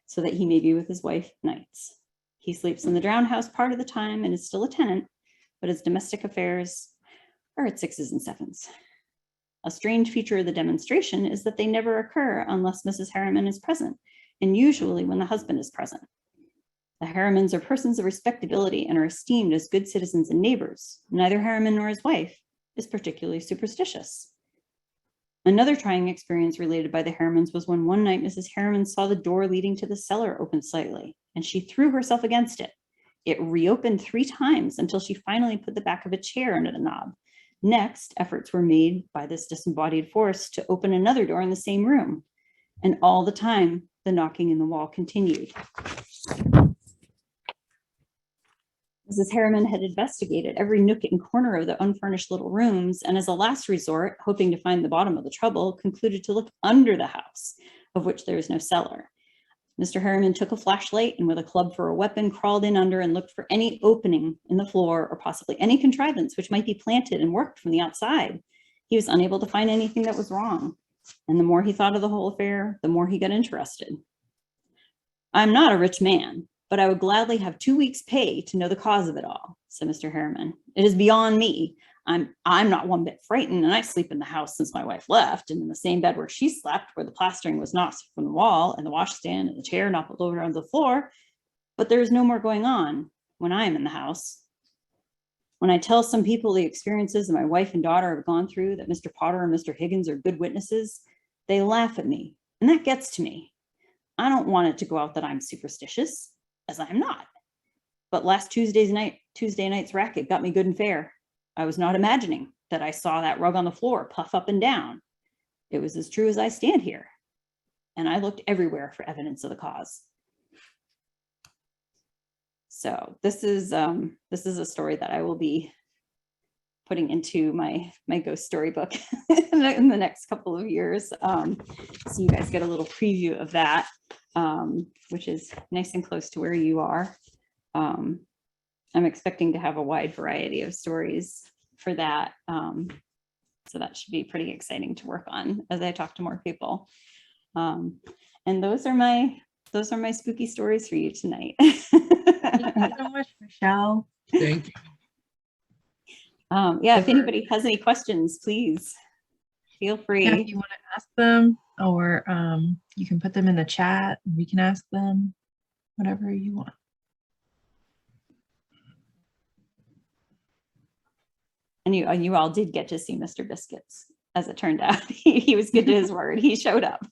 so that he may be with his wife nights. He sleeps in the Drown house part of the time and is still a tenant, but his domestic affairs are at 6s and 7s. A strange feature of the demonstration is that they never occur unless Mrs. Harriman is present, and usually when the husband is present. The Harrimans are persons of respectability and are esteemed as good citizens and neighbors. Neither Harriman nor his wife is particularly superstitious. Another trying experience related by the Harrimans was when one night Mrs. Harriman saw the door leading to the cellar open slightly, and she threw herself against it. It reopened 3 times until she finally put the back of a chair under the knob. Next, efforts were made by this disembodied force to open another door in the same room, and all the time, the knocking in the wall continued. Mrs. Harriman had investigated every nook and corner of the unfurnished little rooms, and as a last resort, hoping to find the bottom of the trouble, concluded to look under the house, of which there is no cellar. Mr. Harriman took a flashlight and with a club for a weapon, crawled in under and looked for any opening in the floor or possibly any contrivance which might be planted and worked from the outside. He was unable to find anything that was wrong. And the more he thought of the whole affair, the more he got interested. I'm not a rich man, but I would gladly have 2 weeks' pay to know the cause of it all, said Mr. Harriman. It is beyond me. I'm not one bit frightened, and I sleep in the house since my wife left, and in the same bed where she slept, where the plastering was knocked from the wall, and the washstand and the chair knocked over on the floor. But there is no more going on when I am in the house. When I tell some people the experiences that my wife and daughter have gone through, that Mr. Potter and Mr. Higgins are good witnesses, they laugh at me, and that gets to me. I don't want it to go out that I'm superstitious, as I am not. But last Tuesday night's racket got me good and fair. I was not imagining that I saw that rug on the floor puff up and down. It was as true as I stand here. And I looked everywhere for evidence of the cause. So this is a story that I will be putting into my ghost story book in the next couple of years. So you guys get a little preview of that, which is nice and close to where you are. I'm expecting to have a wide variety of stories for that. So that should be pretty exciting to work on as I talk to more people. And those are my spooky stories for you tonight. Thank you so much, Michelle. Thank you. Yeah, if anybody has any questions, please feel free. Yeah, if you want to ask them, or you can put them in the chat and we can ask them whatever you want. And you all did get to see Mr. Biscuits, as it turned out. He was good to his word. He showed up.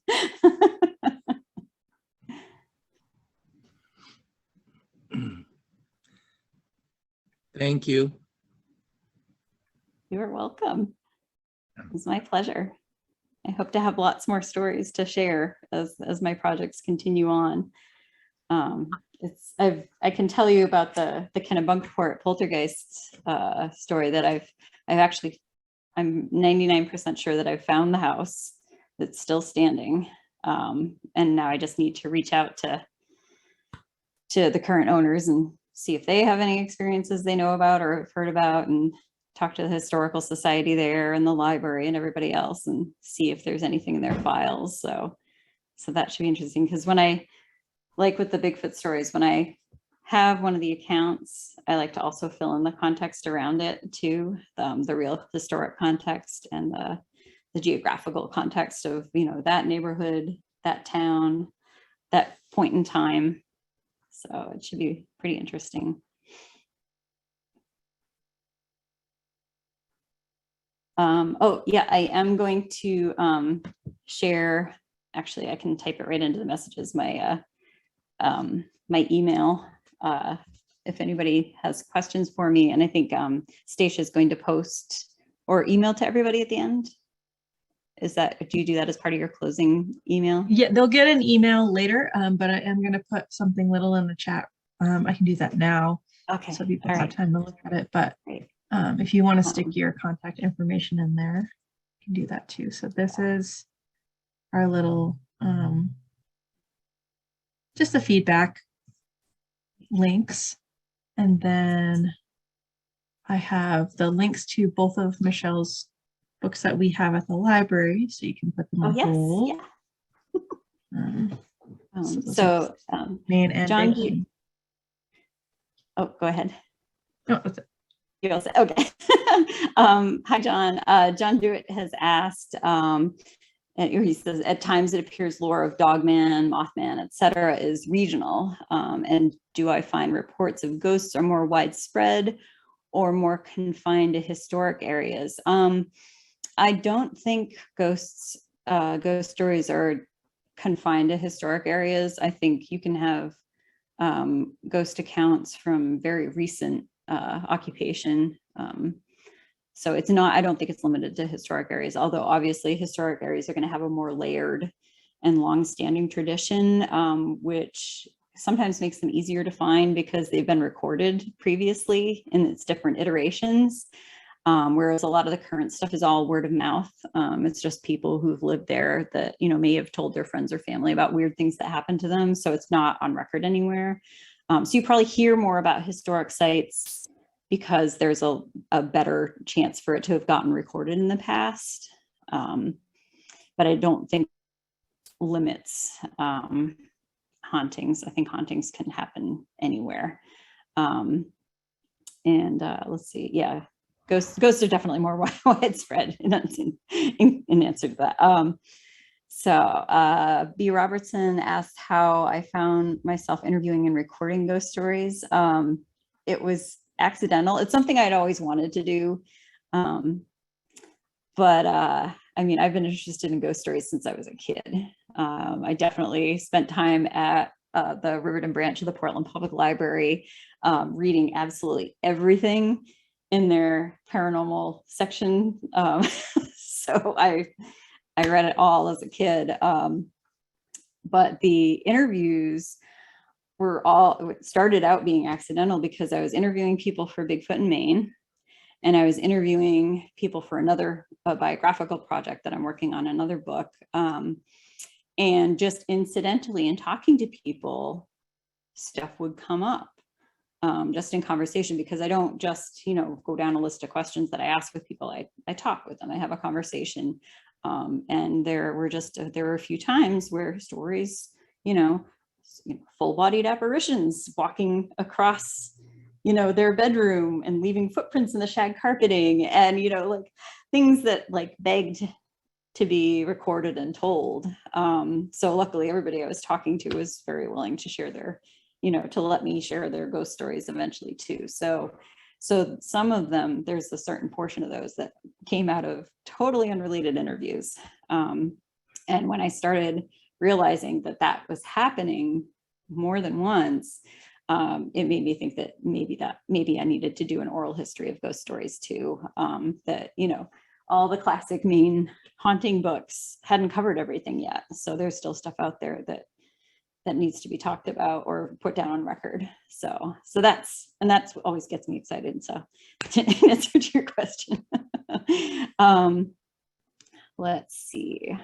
Thank you. You're welcome. It was my pleasure. I hope to have lots more stories to share as my projects continue on. I can tell you about the Kennebunkport poltergeist story that I'm 99% sure that I've found the house that's still standing. And now I just need to reach out to the current owners and see if they have any experiences they know about or have heard about, and talk to the historical society there and the library and everybody else and see if there's anything in their files. So that should be interesting, because when I, like with the Bigfoot stories, when I have one of the accounts, I like to also fill in the context around it too, the real historic context and the geographical context of, that neighborhood, that town, that point in time. So it should be pretty interesting. Oh yeah, I am going to share, actually I can type it right into the messages, my email, if anybody has questions for me. And I think Stacia is going to post or email to everybody at the end. Do you do that as part of your closing email? Yeah, they'll get an email later, but I am going to put something little in the chat. I can do that now. Okay. So people All have right. time to look at it. But Great. if you want to stick your contact information in there, you can do that too. So this is our little, just the feedback links. And then I have the links to both of Michelle's books that we have at the library, so you can put them on hold. Yeah. Maine and John, Bigfoot. oh, go ahead. No, that's it. You all said, okay. Hi, John. John Dewitt has asked, and he says, at times it appears lore of Dogman, Mothman, etc. is regional. And do I find reports of ghosts are more widespread or more confined to historic areas? I don't think ghost stories are confined to historic areas. I think you can have ghost accounts from very recent occupation. So it's not, I don't think it's limited to historic areas, although obviously historic areas are going to have a more layered and long-standing tradition, which sometimes makes them easier to find because they've been recorded previously in its different iterations. Whereas a lot of the current stuff is all word of mouth. It's just people who've lived there that, may have told their friends or family about weird things that happened to them. So it's not on record anywhere. So you probably hear more about historic sites because there's a better chance for it to have gotten recorded in the past. but I don't think limits hauntings. I think hauntings can happen anywhere. Let's see, yeah, ghosts are definitely more widespread in answer to that. B. Robertson asked how I found myself interviewing and recording ghost stories. It was accidental. It's something I'd always wanted to do. I mean, I've been interested in ghost stories since I was a kid. I definitely spent time at the Riverton branch of the Portland Public Library, reading absolutely everything in their paranormal section. So I read it all as a kid. But the interviews started out being accidental because I was interviewing people for Bigfoot in Maine, and I was interviewing people for another biographical project that I'm working on, another book. And just incidentally, in talking to people, stuff would come up just in conversation, because I don't just, go down a list of questions that I ask with people. I talk with them, I have a conversation. And there were a few times where stories, full-bodied apparitions walking across, their bedroom and leaving footprints in the shag carpeting, and, like things that like begged to be recorded and told. So luckily everybody I was talking to was very willing to share their, to let me share their ghost stories eventually too. So some of them, there's a certain portion of those that came out of totally unrelated interviews. And when I started realizing that was happening more than once, it made me think that maybe I needed to do an oral history of ghost stories too. That, all the classic Maine haunting books hadn't covered everything yet. So there's still stuff out there that needs to be talked about or put down on record. So that's what always gets me excited. So to answer to your question, let's see.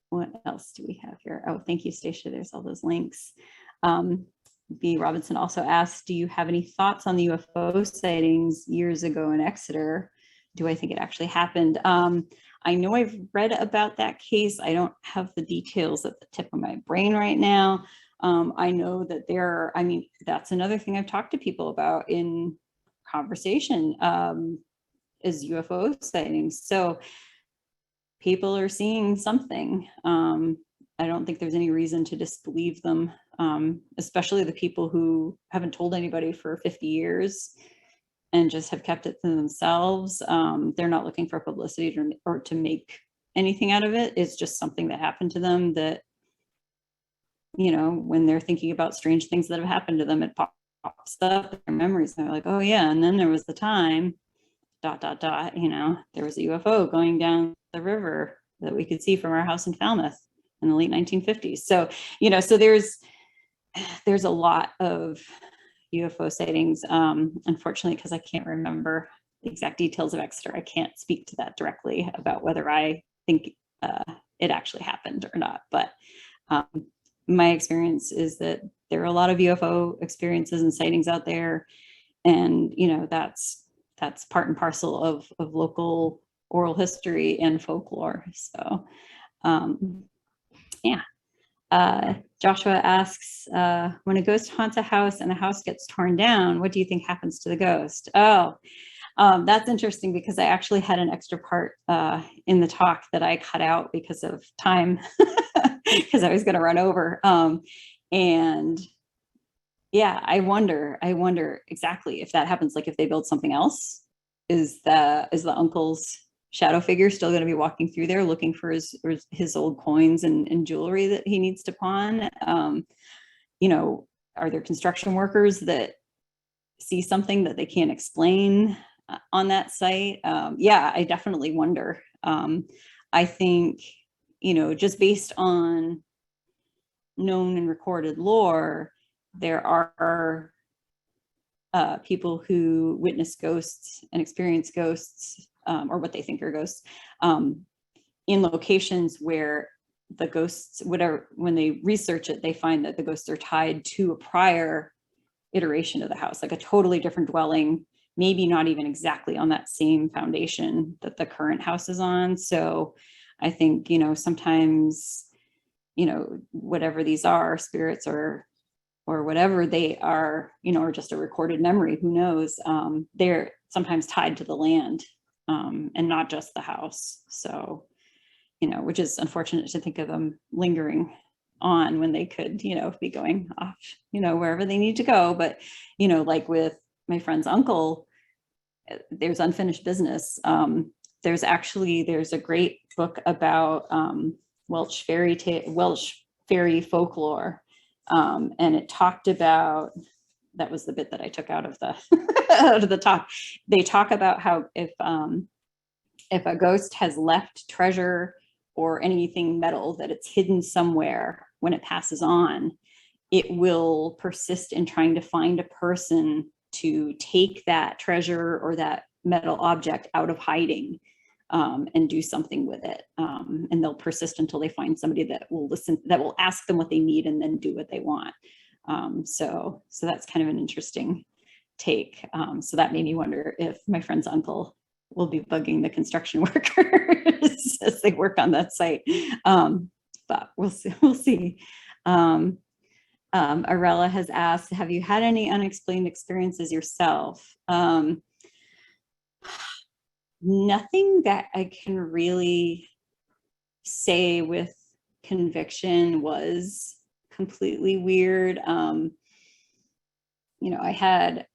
What else do we have here? Oh, thank you, Stacia. There's all those links. B. Robinson also asked, do you have any thoughts on the UFO sightings years ago in Exeter? Do I think it actually happened? I know I've read about that case. I don't have the details at the tip of my brain right now. I know that that's another thing I've talked to people about in conversation, is UFO sightings. So people are seeing something. I don't think there's any reason to disbelieve them, especially the people who haven't told anybody for 50 years and just have kept it to themselves. They're not looking for publicity or to make anything out of it. It's just something that happened to them that, when they're thinking about strange things that have happened to them, it pops up in their memories. And they're like, oh yeah, and then there was the time, ... there was a UFO going down the river that we could see from our house in Falmouth in the late 1950s. So, so there's a lot of UFO sightings. Unfortunately, because I can't remember the exact details of Exeter, I can't speak to that directly about whether I think it actually happened or not. But my experience is that there are a lot of UFO experiences and sightings out there. And, that's part and parcel of local oral history and folklore. So, yeah. Joshua asks, when a ghost haunts a house and a house gets torn down, what do you think happens to the ghost? Oh, that's interesting, because I actually had an extra part in the talk that I cut out because of time, because I was going to run over. And yeah, I wonder exactly if that happens. Like if they build something else, is the uncle's shadow figure still going to be walking through there looking for his old coins and jewelry that he needs to pawn? Are there construction workers that see something that they can't explain on that site? Yeah, I definitely wonder. I think, just based on known and recorded lore, there are people who witness ghosts and experience ghosts, or what they think are ghosts, in locations where the ghosts, when they research it, they find that the ghosts are tied to a prior iteration of the house, like a totally different dwelling maybe not even exactly on that same foundation that the current house is on. So I think, sometimes, whatever these are, spirits or whatever they are, or just a recorded memory, who knows, they're sometimes tied to the land, and not just the house. So, which is unfortunate to think of them lingering on when they could, be going off, wherever they need to go. But, like with my friend's uncle, there's unfinished business. There's a great book about Welsh fairy folklore. And it talked about, that was the bit that I took out of the out of the talk. They talk about how if a ghost has left treasure or anything metal that it's hidden somewhere, when it passes on, it will persist in trying to find a person to take that treasure or that metal object out of hiding, and do something with it. And they'll persist until they find somebody that will listen, that will ask them what they need and then do what they want. So that's kind of an interesting take. So that made me wonder if my friend's uncle will be bugging the construction workers as they work on that site. But we'll see. Arella has asked, have you had any unexplained experiences yourself? Nothing that I can really say with conviction was completely weird. I had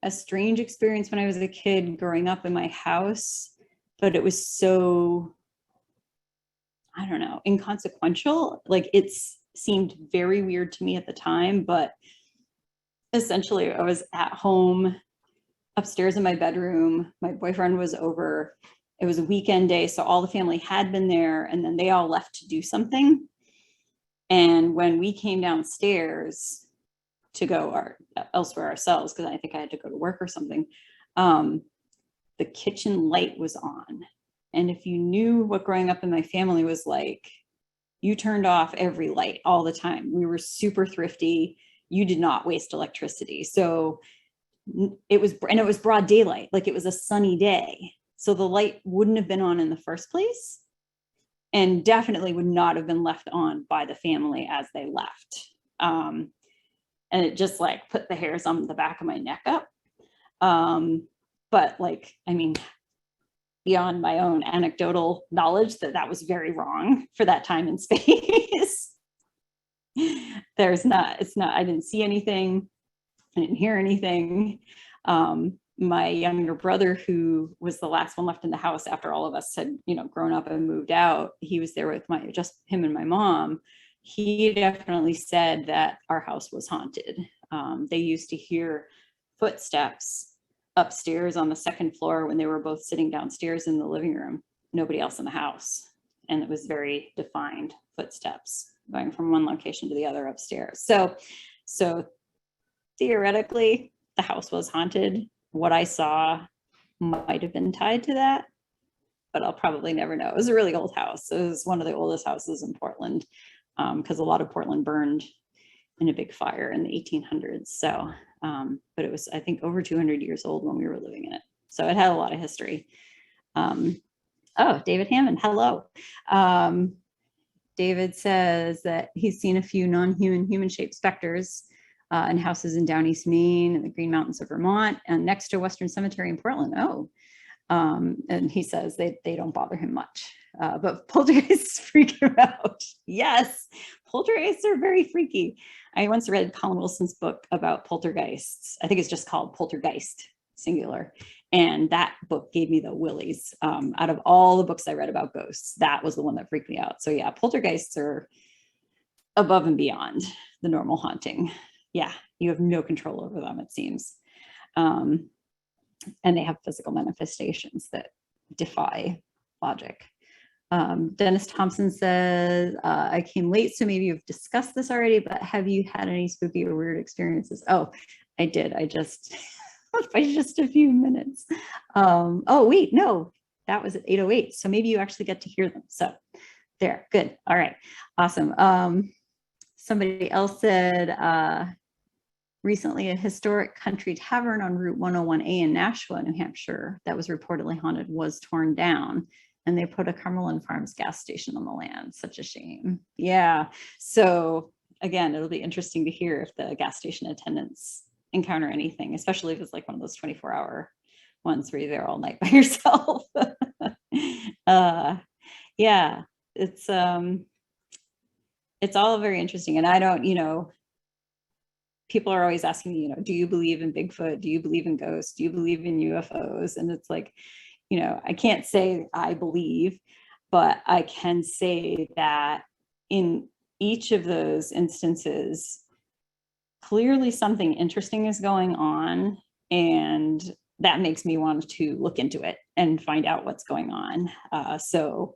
a strange experience when I was a kid growing up in my house, but it was so, I don't know, inconsequential. Like, it seemed very weird to me at the time, but essentially I was at home upstairs in my bedroom. My boyfriend was over. It was a weekend day, so all the family had been there, and then they all left to do something. And when we came downstairs to go elsewhere ourselves, because I think I had to go to work or something, the kitchen light was on. And if you knew what growing up in my family was like, you turned off every light all the time. We were super thrifty. You did not waste electricity. So it was broad daylight, like it was a sunny day. So the light wouldn't have been on in the first place, and definitely would not have been left on by the family as they left. And it just like put the hairs on the back of my neck up. But like, I mean, beyond my own anecdotal knowledge that was very wrong for that time and space. I didn't see anything. I didn't hear anything. My younger brother, who was the last one left in the house after all of us had, grown up and moved out, he was there with just him and my mom. He definitely said that our house was haunted. They used to hear footsteps upstairs on the second floor when they were both sitting downstairs in the living room, nobody else in the house. And it was very defined footsteps going from one location to the other upstairs. So theoretically, the house was haunted. What I saw might have been tied to that, but I'll probably never know. It was a really old house. It was one of the oldest houses in Portland, because a lot of Portland burned in a big fire in the 1800s. So, but it was, I think, over 200 years old when we were living in it. So it had a lot of history. Oh, David Hammond, hello. David says that he's seen a few non-human, human-shaped specters in houses in Down East Maine and the Green Mountains of Vermont and next to Western Cemetery in Portland. Oh, and he says they don't bother him much, but poltergeists freak him out. Yes, poltergeists are very freaky. I once read Colin Wilson's book about poltergeists. I think it's just called Poltergeist, singular. And that book gave me the willies. Out of all the books I read about ghosts, that was the one that freaked me out. So yeah, poltergeists are above and beyond the normal haunting. Yeah, you have no control over them, it seems. And they have physical manifestations that defy logic. Dennis Thompson says, I came late, so maybe you've discussed this already, but have you had any spooky or weird experiences? Oh, I did. I just, by just a few minutes. Oh, wait, no, that was at 8:08. So maybe you actually get to hear them. So there, good. All right, awesome. Somebody else said, recently a historic country tavern on Route 101A in Nashua, New Hampshire, that was reportedly haunted was torn down. And they put a Cumberland Farms gas station on the land. Such a shame. Yeah. So again, it'll be interesting to hear if the gas station attendants encounter anything, especially if it's like one of those 24-hour ones where you're there all night by yourself. Yeah, it's all very interesting. And I don't, people are always asking me, do you believe in Bigfoot? Do you believe in ghosts? Do you believe in UFOs? And it's like, I can't say I believe, but I can say that in each of those instances, clearly something interesting is going on, and that makes me want to look into it and find out what's going on. So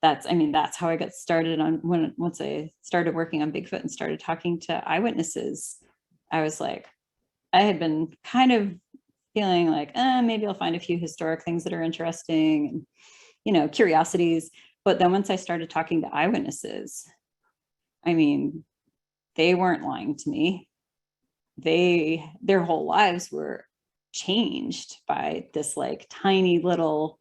that's how I got started on once I started working on Bigfoot and started talking to eyewitnesses. I was like, I had been kind of feeling like, maybe I'll find a few historic things that are interesting and, curiosities. But then once I started talking to eyewitnesses, they weren't lying to me. Their whole lives were changed by this like tiny little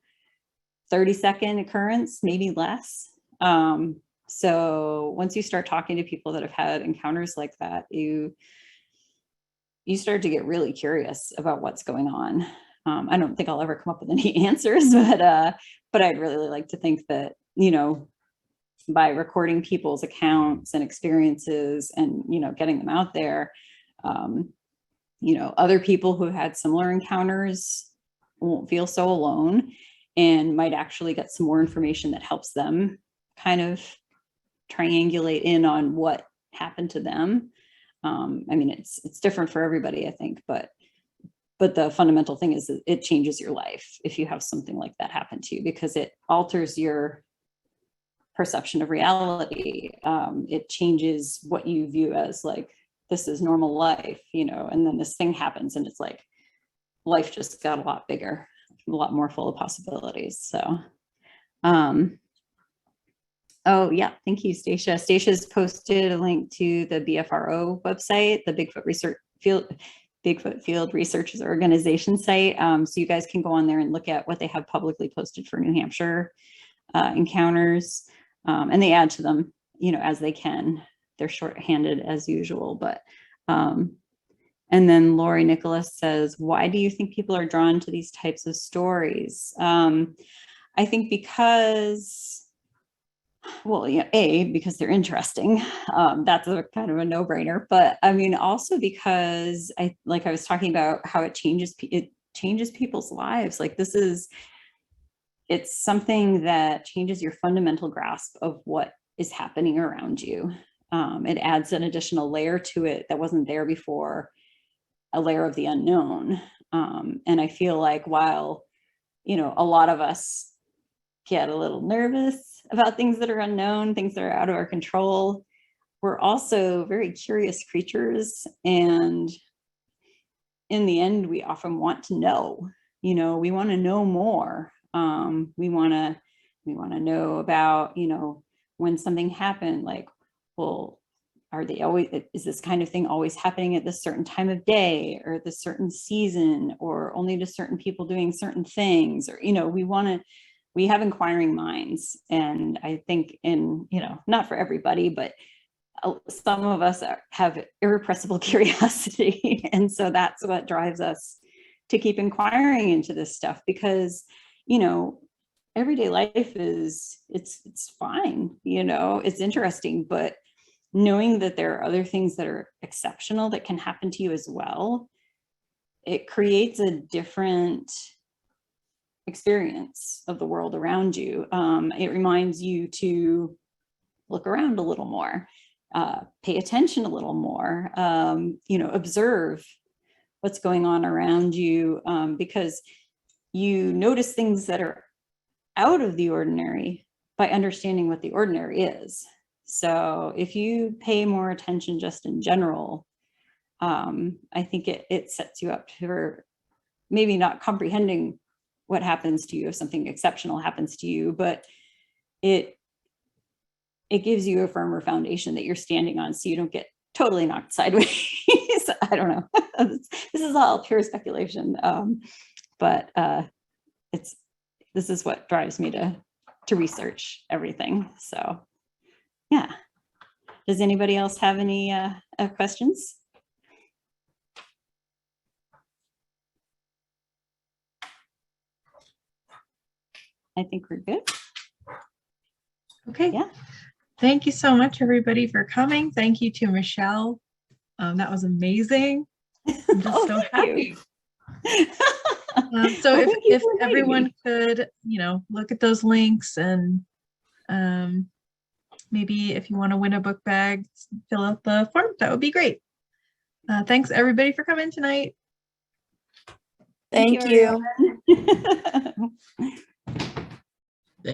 30-second occurrence, maybe less. So once you start talking to people that have had encounters like that, you start to get really curious about what's going on. I don't think I'll ever come up with any answers, but I'd really like to think that, by recording people's accounts and experiences and, getting them out there, other people who had similar encounters won't feel so alone and might actually get some more information that helps them kind of triangulate in on what happened to them. It's different for everybody, I think, but the fundamental thing is that it changes your life if you have something like that happen to you, because it alters your perception of reality. It changes what you view as like, this is normal life, and then this thing happens and it's like, life just got a lot bigger, a lot more full of possibilities. So, oh yeah, thank you, Stacia. Stacia's posted a link to the BFRO website, the Bigfoot Field Researchers Organization site. So you guys can go on there and look at what they have publicly posted for New Hampshire encounters, and they add to them, as they can. They're shorthanded as usual, but and then Lori Nicholas says, why do you think people are drawn to these types of stories? I think because, because they're interesting. That's a kind of a no-brainer, but also because I was talking about how it changes people's lives. Like it's something that changes your fundamental grasp of what is happening around you. It adds an additional layer to it that wasn't there before, a layer of the unknown. And I feel like while, a lot of us get a little nervous about things that are unknown, things that are out of our control, we're also very curious creatures. And in the end, we often want to know, we want to know more. We want to know about, when something happened, like, well, is this kind of thing always happening at this certain time of day or this certain season, or only to certain people doing certain things? Or, we have inquiring minds. And I think not for everybody, but some of us have irrepressible curiosity. And so that's what drives us to keep inquiring into this stuff, because, everyday life it's fine, it's interesting, but knowing that there are other things that are exceptional that can happen to you as well, it creates a different experience of the world around you. It reminds you to look around a little more, pay attention a little more, observe what's going on around you, because you notice things that are out of the ordinary by understanding what the ordinary is. So if you pay more attention just in general, I think it sets you up for maybe not comprehending what happens to you if something exceptional happens to you, but it gives you a firmer foundation that you're standing on, so you don't get totally knocked sideways. I don't know. This is all pure speculation. But this is what drives me to research everything. So yeah. Does anybody else have any questions? I think we're good. Okay. Yeah. Thank you so much, everybody, for coming. Thank you to Michelle. That was amazing. I'm just so thank happy. you. So Well, thank you if for inviting everyone me. could, look at those links and maybe if you want to win a book bag, fill out the form. That would be great. Thanks everybody for coming tonight. Thank you. Everyone.